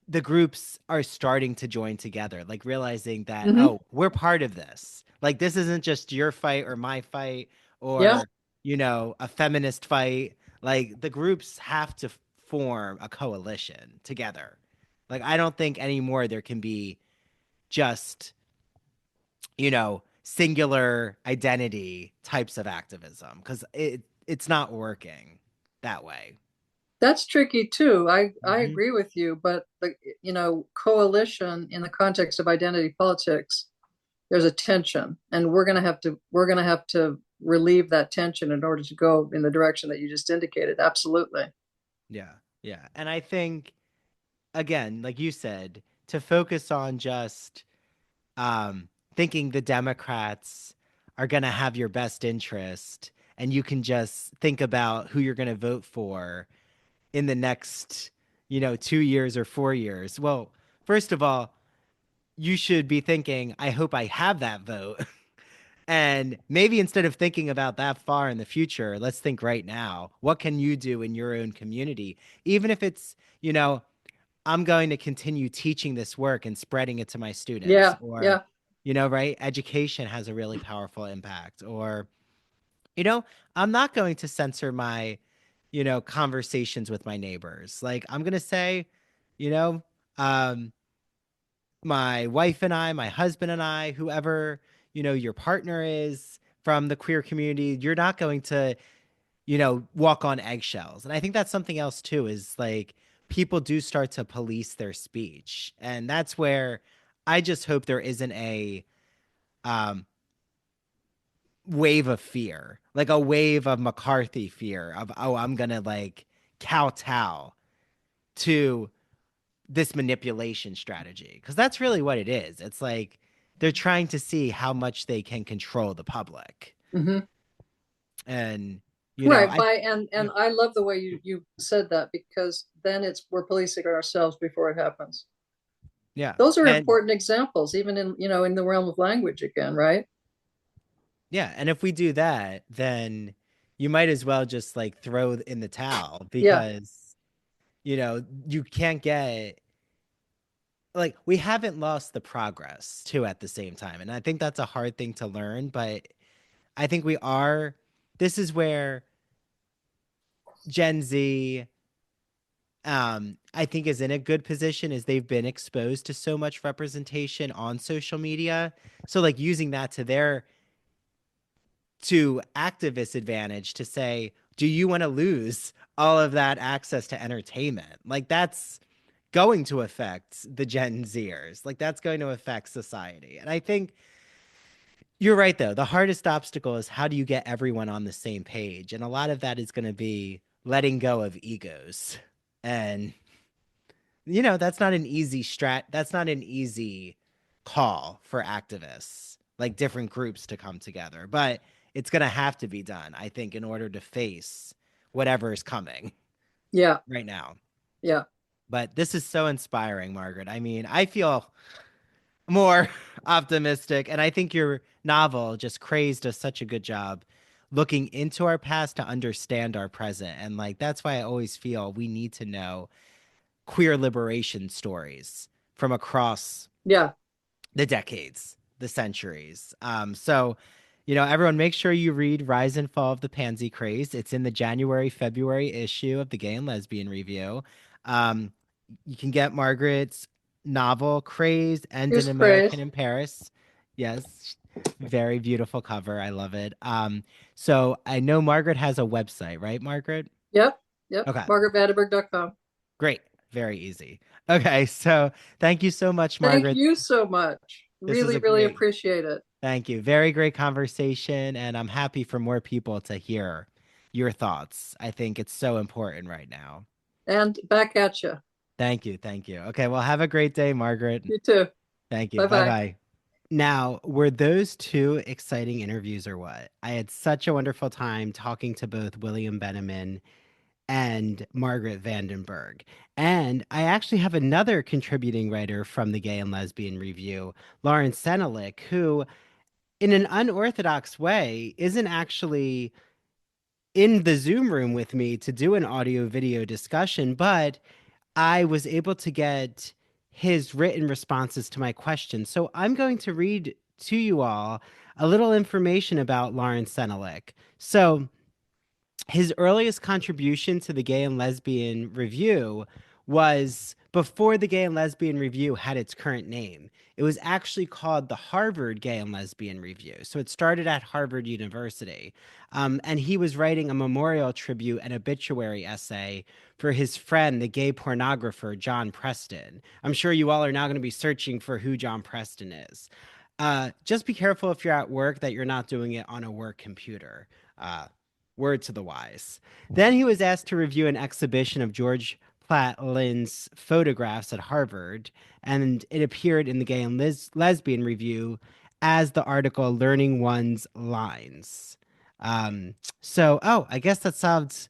the groups are starting to join together, like realizing that, oh, we're part of this. Like, this isn't just your fight or my fight or, you know, a feminist fight. Like, the groups have to form a coalition together. Like, I don't think anymore there can be just, you know, singular identity types of activism, because it's not working that way. That's tricky too. I agree with you, but the, you know, coalition in the context of identity politics, there's a tension, and we're gonna have to relieve that tension in order to go in the direction that you just indicated. Absolutely. Yeah, yeah, and I think, again, like you said, to focus on just thinking the Democrats are gonna have your best interest, and you can just think about who you're gonna vote for in the next, you know, 2 years or 4 years. Well, first of all, you should be thinking, I hope I have that vote. And maybe instead of thinking about that far in the future, let's think right now. What can you do in your own community? Even if it's, you know, I'm going to continue teaching this work and spreading it to my students. Or, you know, right? Education has a really powerful impact. Or, you know, I'm not going to censor my, you know, conversations with my neighbors. Like, I'm going to say, you know, my wife and I, my husband and I, whoever, you know, your partner is from the queer community, you're not going to, you know, walk on eggshells. And I think that's something else too, is like people do start to police their speech. And that's where I just hope there isn't a wave of fear, like a wave of McCarthy fear of, oh, I'm going to like kowtow to this manipulation strategy. Because that's really what it is. It's like they're trying to see how much they can control the public. And, you know, and I love the way you said that, because then we're policing ourselves before it happens. Yeah. Those are important examples, even in, you know, in the realm of language again, right? Yeah. And if we do that, then you might as well just like throw in the towel, because, you know, you can't get, like, we haven't lost the progress too at the same time. And I think that's a hard thing to learn, but I think we are, this is where Gen Z, I think, is in a good position, is they've been exposed to so much representation on social media. So like using that to activist advantage to say, do you want to lose all of that access to entertainment? Like, that's going to affect the Gen Zers. Like, that's going to affect society. And I think you're right, though. The hardest obstacle is, how do you get everyone on the same page? And a lot of that is going to be letting go of egos. And, you know, that's not an easy that's not an easy call for activists, like different groups to come together. But it's going to have to be done, I think, in order to face whatever is coming. Right now. But this is so inspiring, Margaret. I mean, I feel more optimistic, and I think your novel, just Craze, does such a good job looking into our past to understand our present. And like, that's why I always feel we need to know queer liberation stories from across the decades, the centuries. So, you know, everyone, make sure you read Rise and Fall of the Pansy Craze. It's in the January-February issue of the Gay and Lesbian Review. You can get Margaret's novel Craze and An American in Paris. Yes, very beautiful cover. I love it. So I know Margaret has a website, right, Margaret? Yep. Okay. MargaretVandenburg.com. Great. Very easy. Okay, so thank you so much, Margaret. Thank you so much. Really appreciate it. Thank you. Very great conversation, and I'm happy for more people to hear your thoughts. I think it's so important right now. And back at you. Thank you. Thank you. Okay, well, have a great day, Margaret. You too. Thank you. Bye-bye. Bye-bye. Now, were those two exciting interviews or what? I had such a wonderful time talking to both William Benemann and Margaret Vandenburg. And I actually have another contributing writer from the Gay and Lesbian Review, Laurence Senelick, who, in an unorthodox way, isn't actually in the Zoom room with me to do an audio video discussion, but I was able to get his written responses to my questions. So I'm going to read to you all a little information about Laurence Senelick. So his earliest contribution to the Gay and Lesbian Review was before the Gay and Lesbian Review had its current name. It was actually called the Harvard Gay and Lesbian Review. So it started at Harvard University. And he was writing a memorial tribute and obituary essay for his friend, the gay pornographer, John Preston. I'm sure you all are now going to be searching for who John Preston is. Just be careful if you're at work that you're not doing it on a work computer. Word to the wise. Then he was asked to review an exhibition of George Platt Lynn's photographs at Harvard, and it appeared in the Gay and Lesbian Review as the article Learning One's Lines. I guess that solves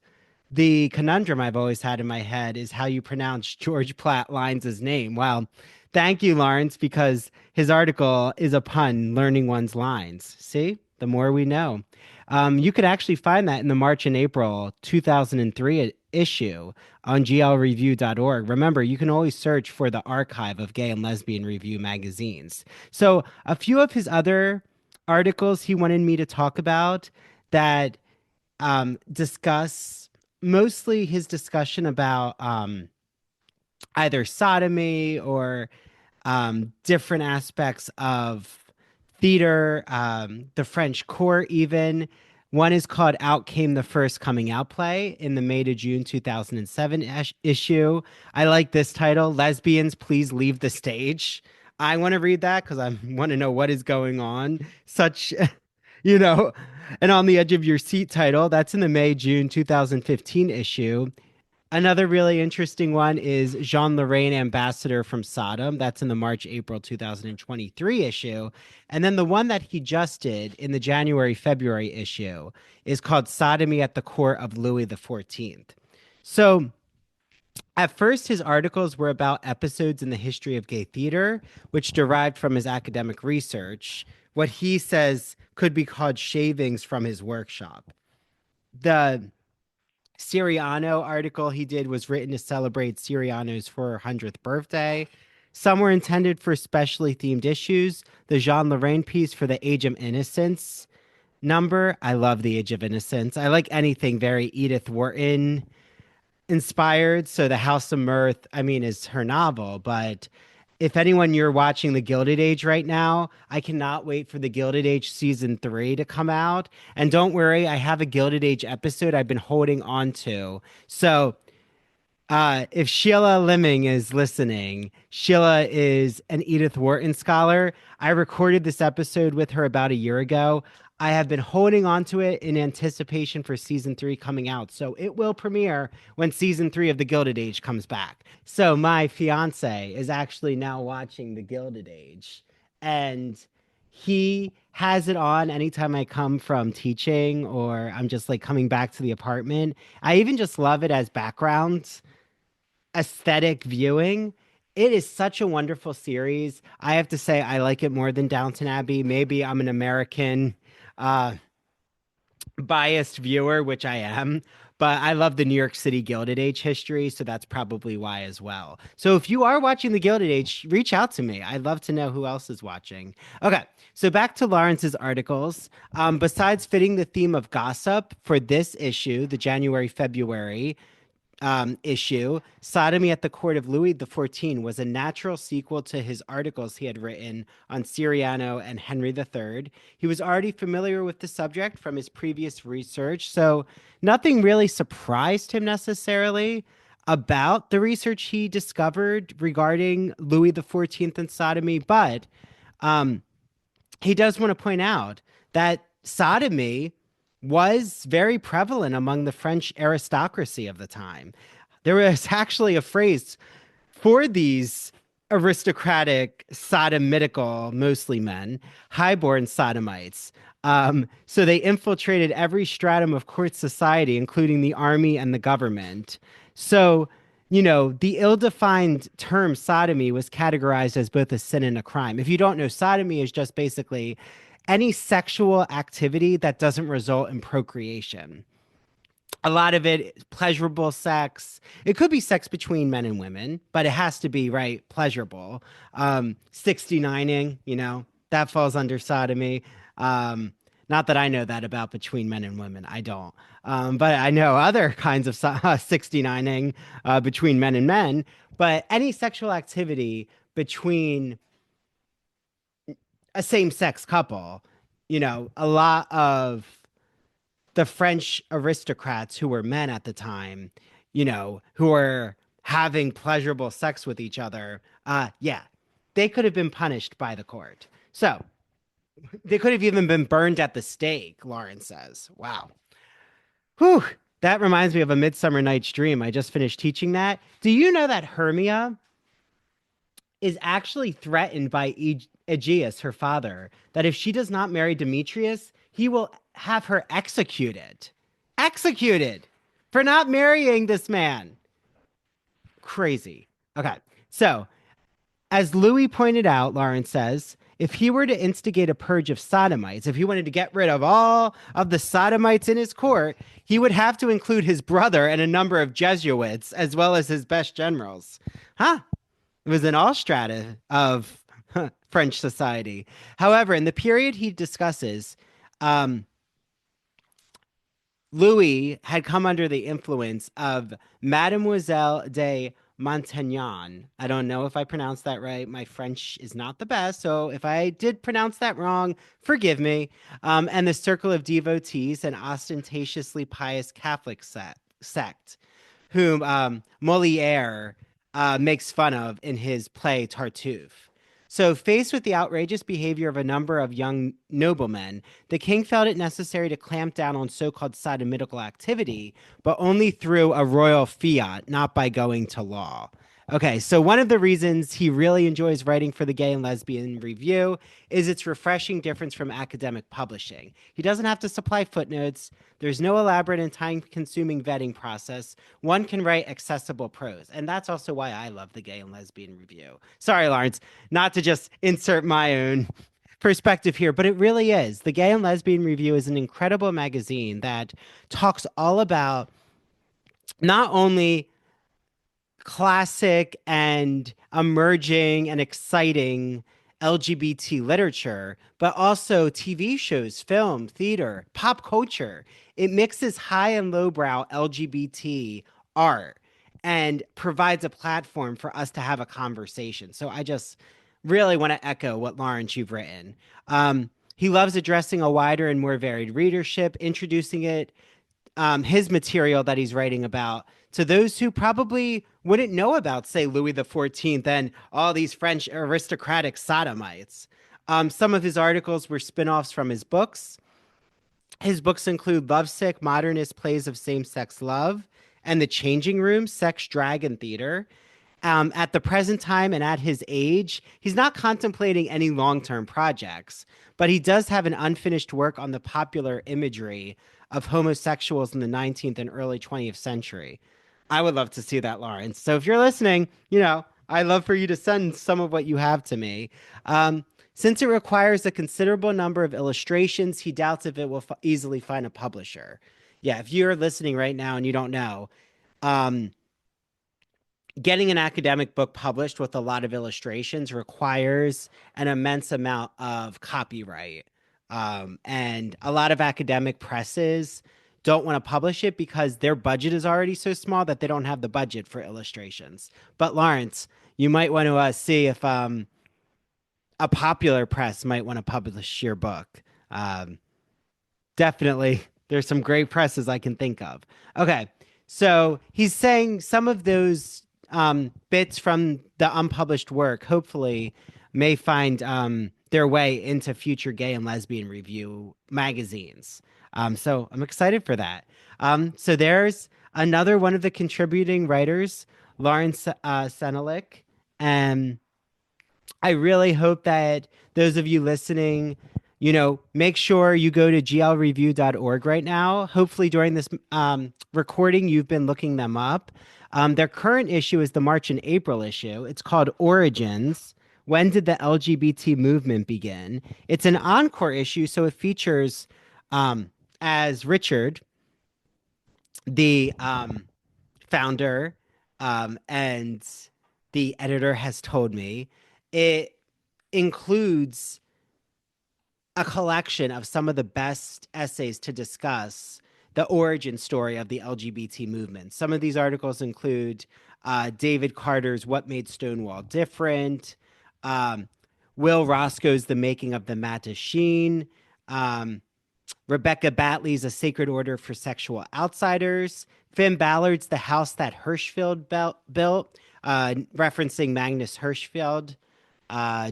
the conundrum I've always had in my head, is how you pronounce George Platt Lynes' name. Well, thank you, Laurence, because his article is a pun, Learning One's Lines. See, the more we know. You could actually find that in the March and April 2003 issue on glreview.org. Remember, you can always search for the archive of Gay and Lesbian Review magazines. So a few of his other articles he wanted me to talk about that discuss mostly his discussion about either sodomy or different aspects of theater, the French court even. One is called Out Came the First Coming Out Play in the May to June 2007 issue. I like this title, Lesbians, Please Leave the Stage. I want to read that because I want to know what is going on. Such, an on the edge of your seat title. That's in the May-June 2015 issue. Another really interesting one is Jean Lorraine, Ambassador from Sodom. That's in the March-April 2023 issue. And then the one that he just did in the January-February issue is called Sodomy at the Court of Louis XIV. So at first, his articles were about episodes in the history of gay theater, which derived from his academic research, what he says could be called shavings from his workshop. The Siriano article he did was written to celebrate Siriano's 400th birthday. Some were intended for specially themed issues. The Jean Lorraine piece for the Age of Innocence number. I love the Age of Innocence. I like anything very Edith Wharton inspired. So The House of Mirth, is her novel, but if anyone, you're watching The Gilded Age right now, I cannot wait for The Gilded Age season 3 to come out. And don't worry, I have a Gilded Age episode I've been holding on to. So if Sheila Lemming is listening, Sheila is an Edith Wharton scholar. I recorded this episode with her about a year ago. I have been holding on to it in anticipation for season 3 coming out. So it will premiere when season 3 of The Gilded Age comes back. So my fiance is actually now watching The Gilded Age, and he has it on anytime I come from teaching or I'm just like coming back to the apartment. I even just love it as background aesthetic viewing. It is such a wonderful series. I have to say I like it more than Downton Abbey. Maybe I'm an American biased viewer, which I am, but I love the New York City Gilded Age history, so that's probably why as well. So if you are watching the Gilded Age, reach out to me. I'd love to know who else is watching. Okay, so back to Laurence's articles. Besides fitting the theme of gossip for this issue, the January-February issue, Sodomy at the Court of Louis XIV was a natural sequel to his articles he had written on Siriano and Henry III. He was already familiar with the subject from his previous research, so nothing really surprised him necessarily about the research he discovered regarding Louis XIV and sodomy, but he does want to point out that sodomy was very prevalent among the French aristocracy of the time. There was actually a phrase for these aristocratic sodomitical, mostly men, highborn sodomites. So they infiltrated every stratum of court society, including the army and the government. So, the ill-defined term sodomy was categorized as both a sin and a crime. If you don't know, sodomy is just basically any sexual activity that doesn't result in procreation. A lot of it, pleasurable sex. It could be sex between men and women, but it has to be, right, pleasurable. 69ing, that falls under sodomy. Not that I know that about between men and women. I don't. But I know other kinds of 69ing between men and men. But any sexual activity between a same-sex couple, a lot of the French aristocrats who were men at the time, who were having pleasurable sex with each other, they could have been punished by the court. So they could have even been burned at the stake, Laurence says. Wow. Whew. That reminds me of A Midsummer Night's Dream. I just finished teaching that. Do you know that Hermia is actually threatened by Aegeus, her father, that if she does not marry Demetrius, he will have her executed for not marrying this man. Crazy. Okay. So as Louis pointed out, Laurence says, if he were to instigate a purge of sodomites, if he wanted to get rid of all of the sodomites in his court, he would have to include his brother and a number of Jesuits, as well as his best generals. It was in all strata of French society. However, in the period he discusses, Louis had come under the influence of Mademoiselle de Montaignan. I don't know if I pronounced that right. My French is not the best, so if I did pronounce that wrong, forgive me. And the circle of devotees, an ostentatiously pious Catholic sect, whom Molière makes fun of in his play Tartuffe. So faced with the outrageous behavior of a number of young noblemen, the king felt it necessary to clamp down on so-called sodomitical activity, but only through a royal fiat, not by going to law. Okay, so one of the reasons he really enjoys writing for the Gay and Lesbian Review is its refreshing difference from academic publishing. He doesn't have to supply footnotes. There's no elaborate and time-consuming vetting process. One can write accessible prose. And that's also why I love the Gay and Lesbian Review. Sorry, Laurence, not to just insert my own perspective here, but it really is. The Gay and Lesbian Review is an incredible magazine that talks all about not only classic and emerging and exciting LGBT literature, but also TV shows, film, theater, pop culture. It mixes high and lowbrow LGBT art and provides a platform for us to have a conversation. So I just really want to echo what Laurence you've written. He loves addressing a wider and more varied readership, introducing his material that he's writing about to those who probably wouldn't know about, say, Louis XIV and all these French aristocratic sodomites. Some of his articles were spin-offs from his books. His books include Lovesick, Modernist Plays of Same-Sex Love, and The Changing Room, Sex, Drag, and Theater. At the present time and at his age, he's not contemplating any long-term projects, but he does have an unfinished work on the popular imagery of homosexuals in the 19th and early 20th century. I would love to see that, Laurence. So if you're listening, I'd love for you to send some of what you have to me. Since it requires a considerable number of illustrations, he doubts if it will easily find a publisher. Yeah, if you're listening right now and you don't know, getting an academic book published with a lot of illustrations requires an immense amount of copyright. And a lot of academic presses don't want to publish it because their budget is already so small that they don't have the budget for illustrations. But Laurence, you might want to see if a popular press might want to publish your book. Definitely, there's some great presses I can think of. Okay, so he's saying some of those bits from the unpublished work hopefully may find their way into future Gay and Lesbian Review magazines. So I'm excited for that. So there's another one of the contributing writers, Laurence Senelick. And I really hope that those of you listening make sure you go to glreview.org right now. Hopefully during this recording, you've been looking them up. Their current issue is the March and April issue. It's called Origins. When did the LGBT movement begin? It's an encore issue, so it features as Richard, the founder, and the editor has told me, it includes a collection of some of the best essays to discuss the origin story of the LGBT movement. Some of these articles include David Carter's What Made Stonewall Different, Will Roscoe's The Making of the Mattachine, Rebecca Batley's A Sacred Order for Sexual Outsiders, Finn Ballard's The House That Hirschfeld Built, referencing Magnus Hirschfeld,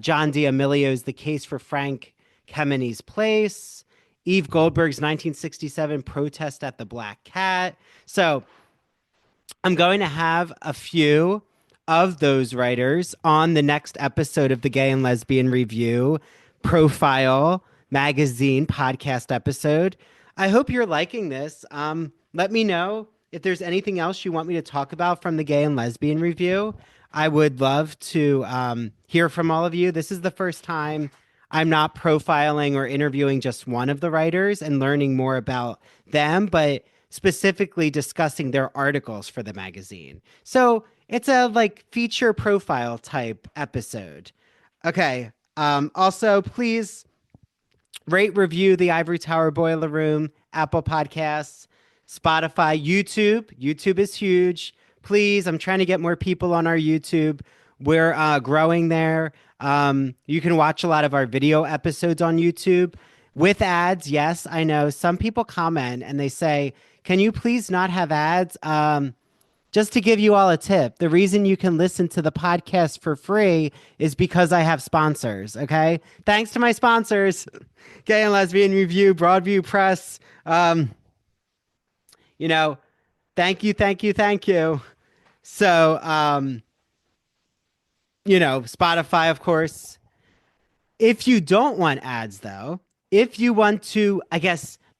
John D'Amelio's The Case for Frank Kemeny Place, Eve Goldberg's 1967 Protest at the Black Cat. So I'm going to have a few of those writers on the next episode of the Gay and Lesbian Review Profile Magazine podcast episode. I hope you're liking this. Let me know if there's anything else you want me to talk about from the Gay and Lesbian Review. I would love to hear from all of you. This is the first time I'm not profiling or interviewing just one of the writers and learning more about them, but specifically discussing their articles for the magazine. So it's a feature profile type episode. Okay. Also, please rate, review the Ivory Tower Boiler Room, Apple Podcasts, Spotify, YouTube. YouTube is huge. Please, I'm trying to get more people on our YouTube. We're growing there. You can watch a lot of our video episodes on YouTube with ads. Yes, I know some people comment and they say, can you please not have ads? Just to give you all a tip, the reason you can listen to the podcast for free is because I have sponsors, okay? Thanks to my sponsors, Gay and Lesbian Review, Broadview Press. Thank you. So, Spotify, of course. If you don't want ads, though, if you want to,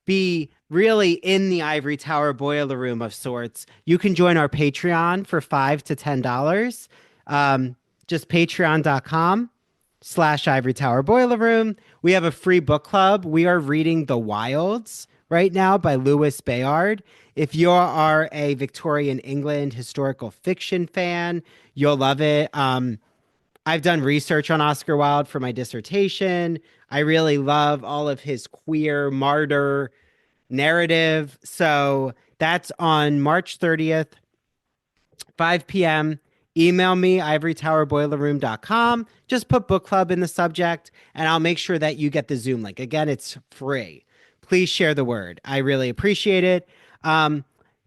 be really in the Ivory Tower Boiler Room of sorts, you can join our Patreon for $5 to $10. Just patreon.com/Ivory Tower Boiler Room. We have a free book club. We are reading The Wilds right now by Lewis Bayard. If you are a Victorian England historical fiction fan, you'll love it. I've done research on Oscar Wilde for my dissertation. I really love all of his queer martyr narrative. So that's on March 30th, 5 p.m. Email me, ivorytowerboilerroom.com. Just put book club in the subject, and I'll make sure that you get the Zoom link. Again, it's free. Please share the word. I really appreciate it. Go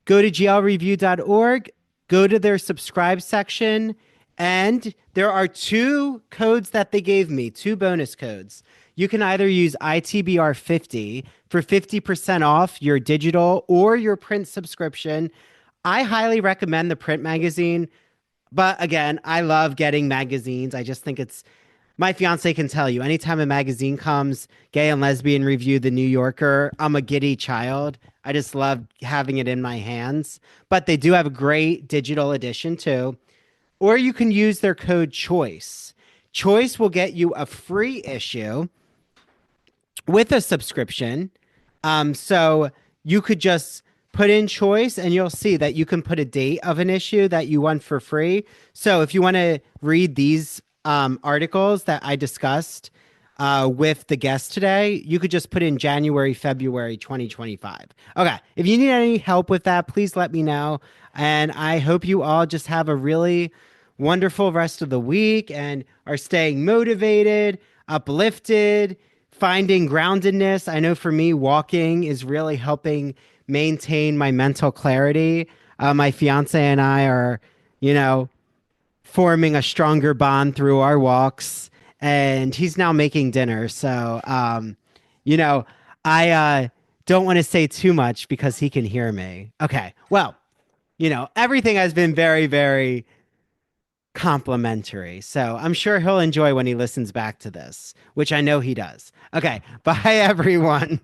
to glreview.org, go to their subscribe section, and there are 2 codes that they gave me, 2 bonus codes. You can either use ITBR 50 for 50% off your digital or your print subscription. I highly recommend the print magazine, but again, I love getting magazines. I just think my fiance can tell you, anytime a magazine comes, Gay and Lesbian Review, The New Yorker, I'm a giddy child. I just love having it in my hands. But they do have a great digital edition too. Or you can use their code CHOICE. CHOICE will get you a free issue with a subscription. So you could just put in CHOICE and you'll see that you can put a date of an issue that you want for free. So if you want to read these articles that I discussed with the guest today, you could just put in January, February 2025. Okay. If you need any help with that, please let me know. And I hope you all just have a really wonderful rest of the week and are staying motivated, uplifted, finding groundedness. I know for me, walking is really helping maintain my mental clarity. My fiance and I are, forming a stronger bond through our walks, and he's now making dinner. So, I don't want to say too much because he can hear me. Okay. Well, everything has been very, very complimentary. So I'm sure he'll enjoy when he listens back to this, which I know he does. Okay. Bye, everyone.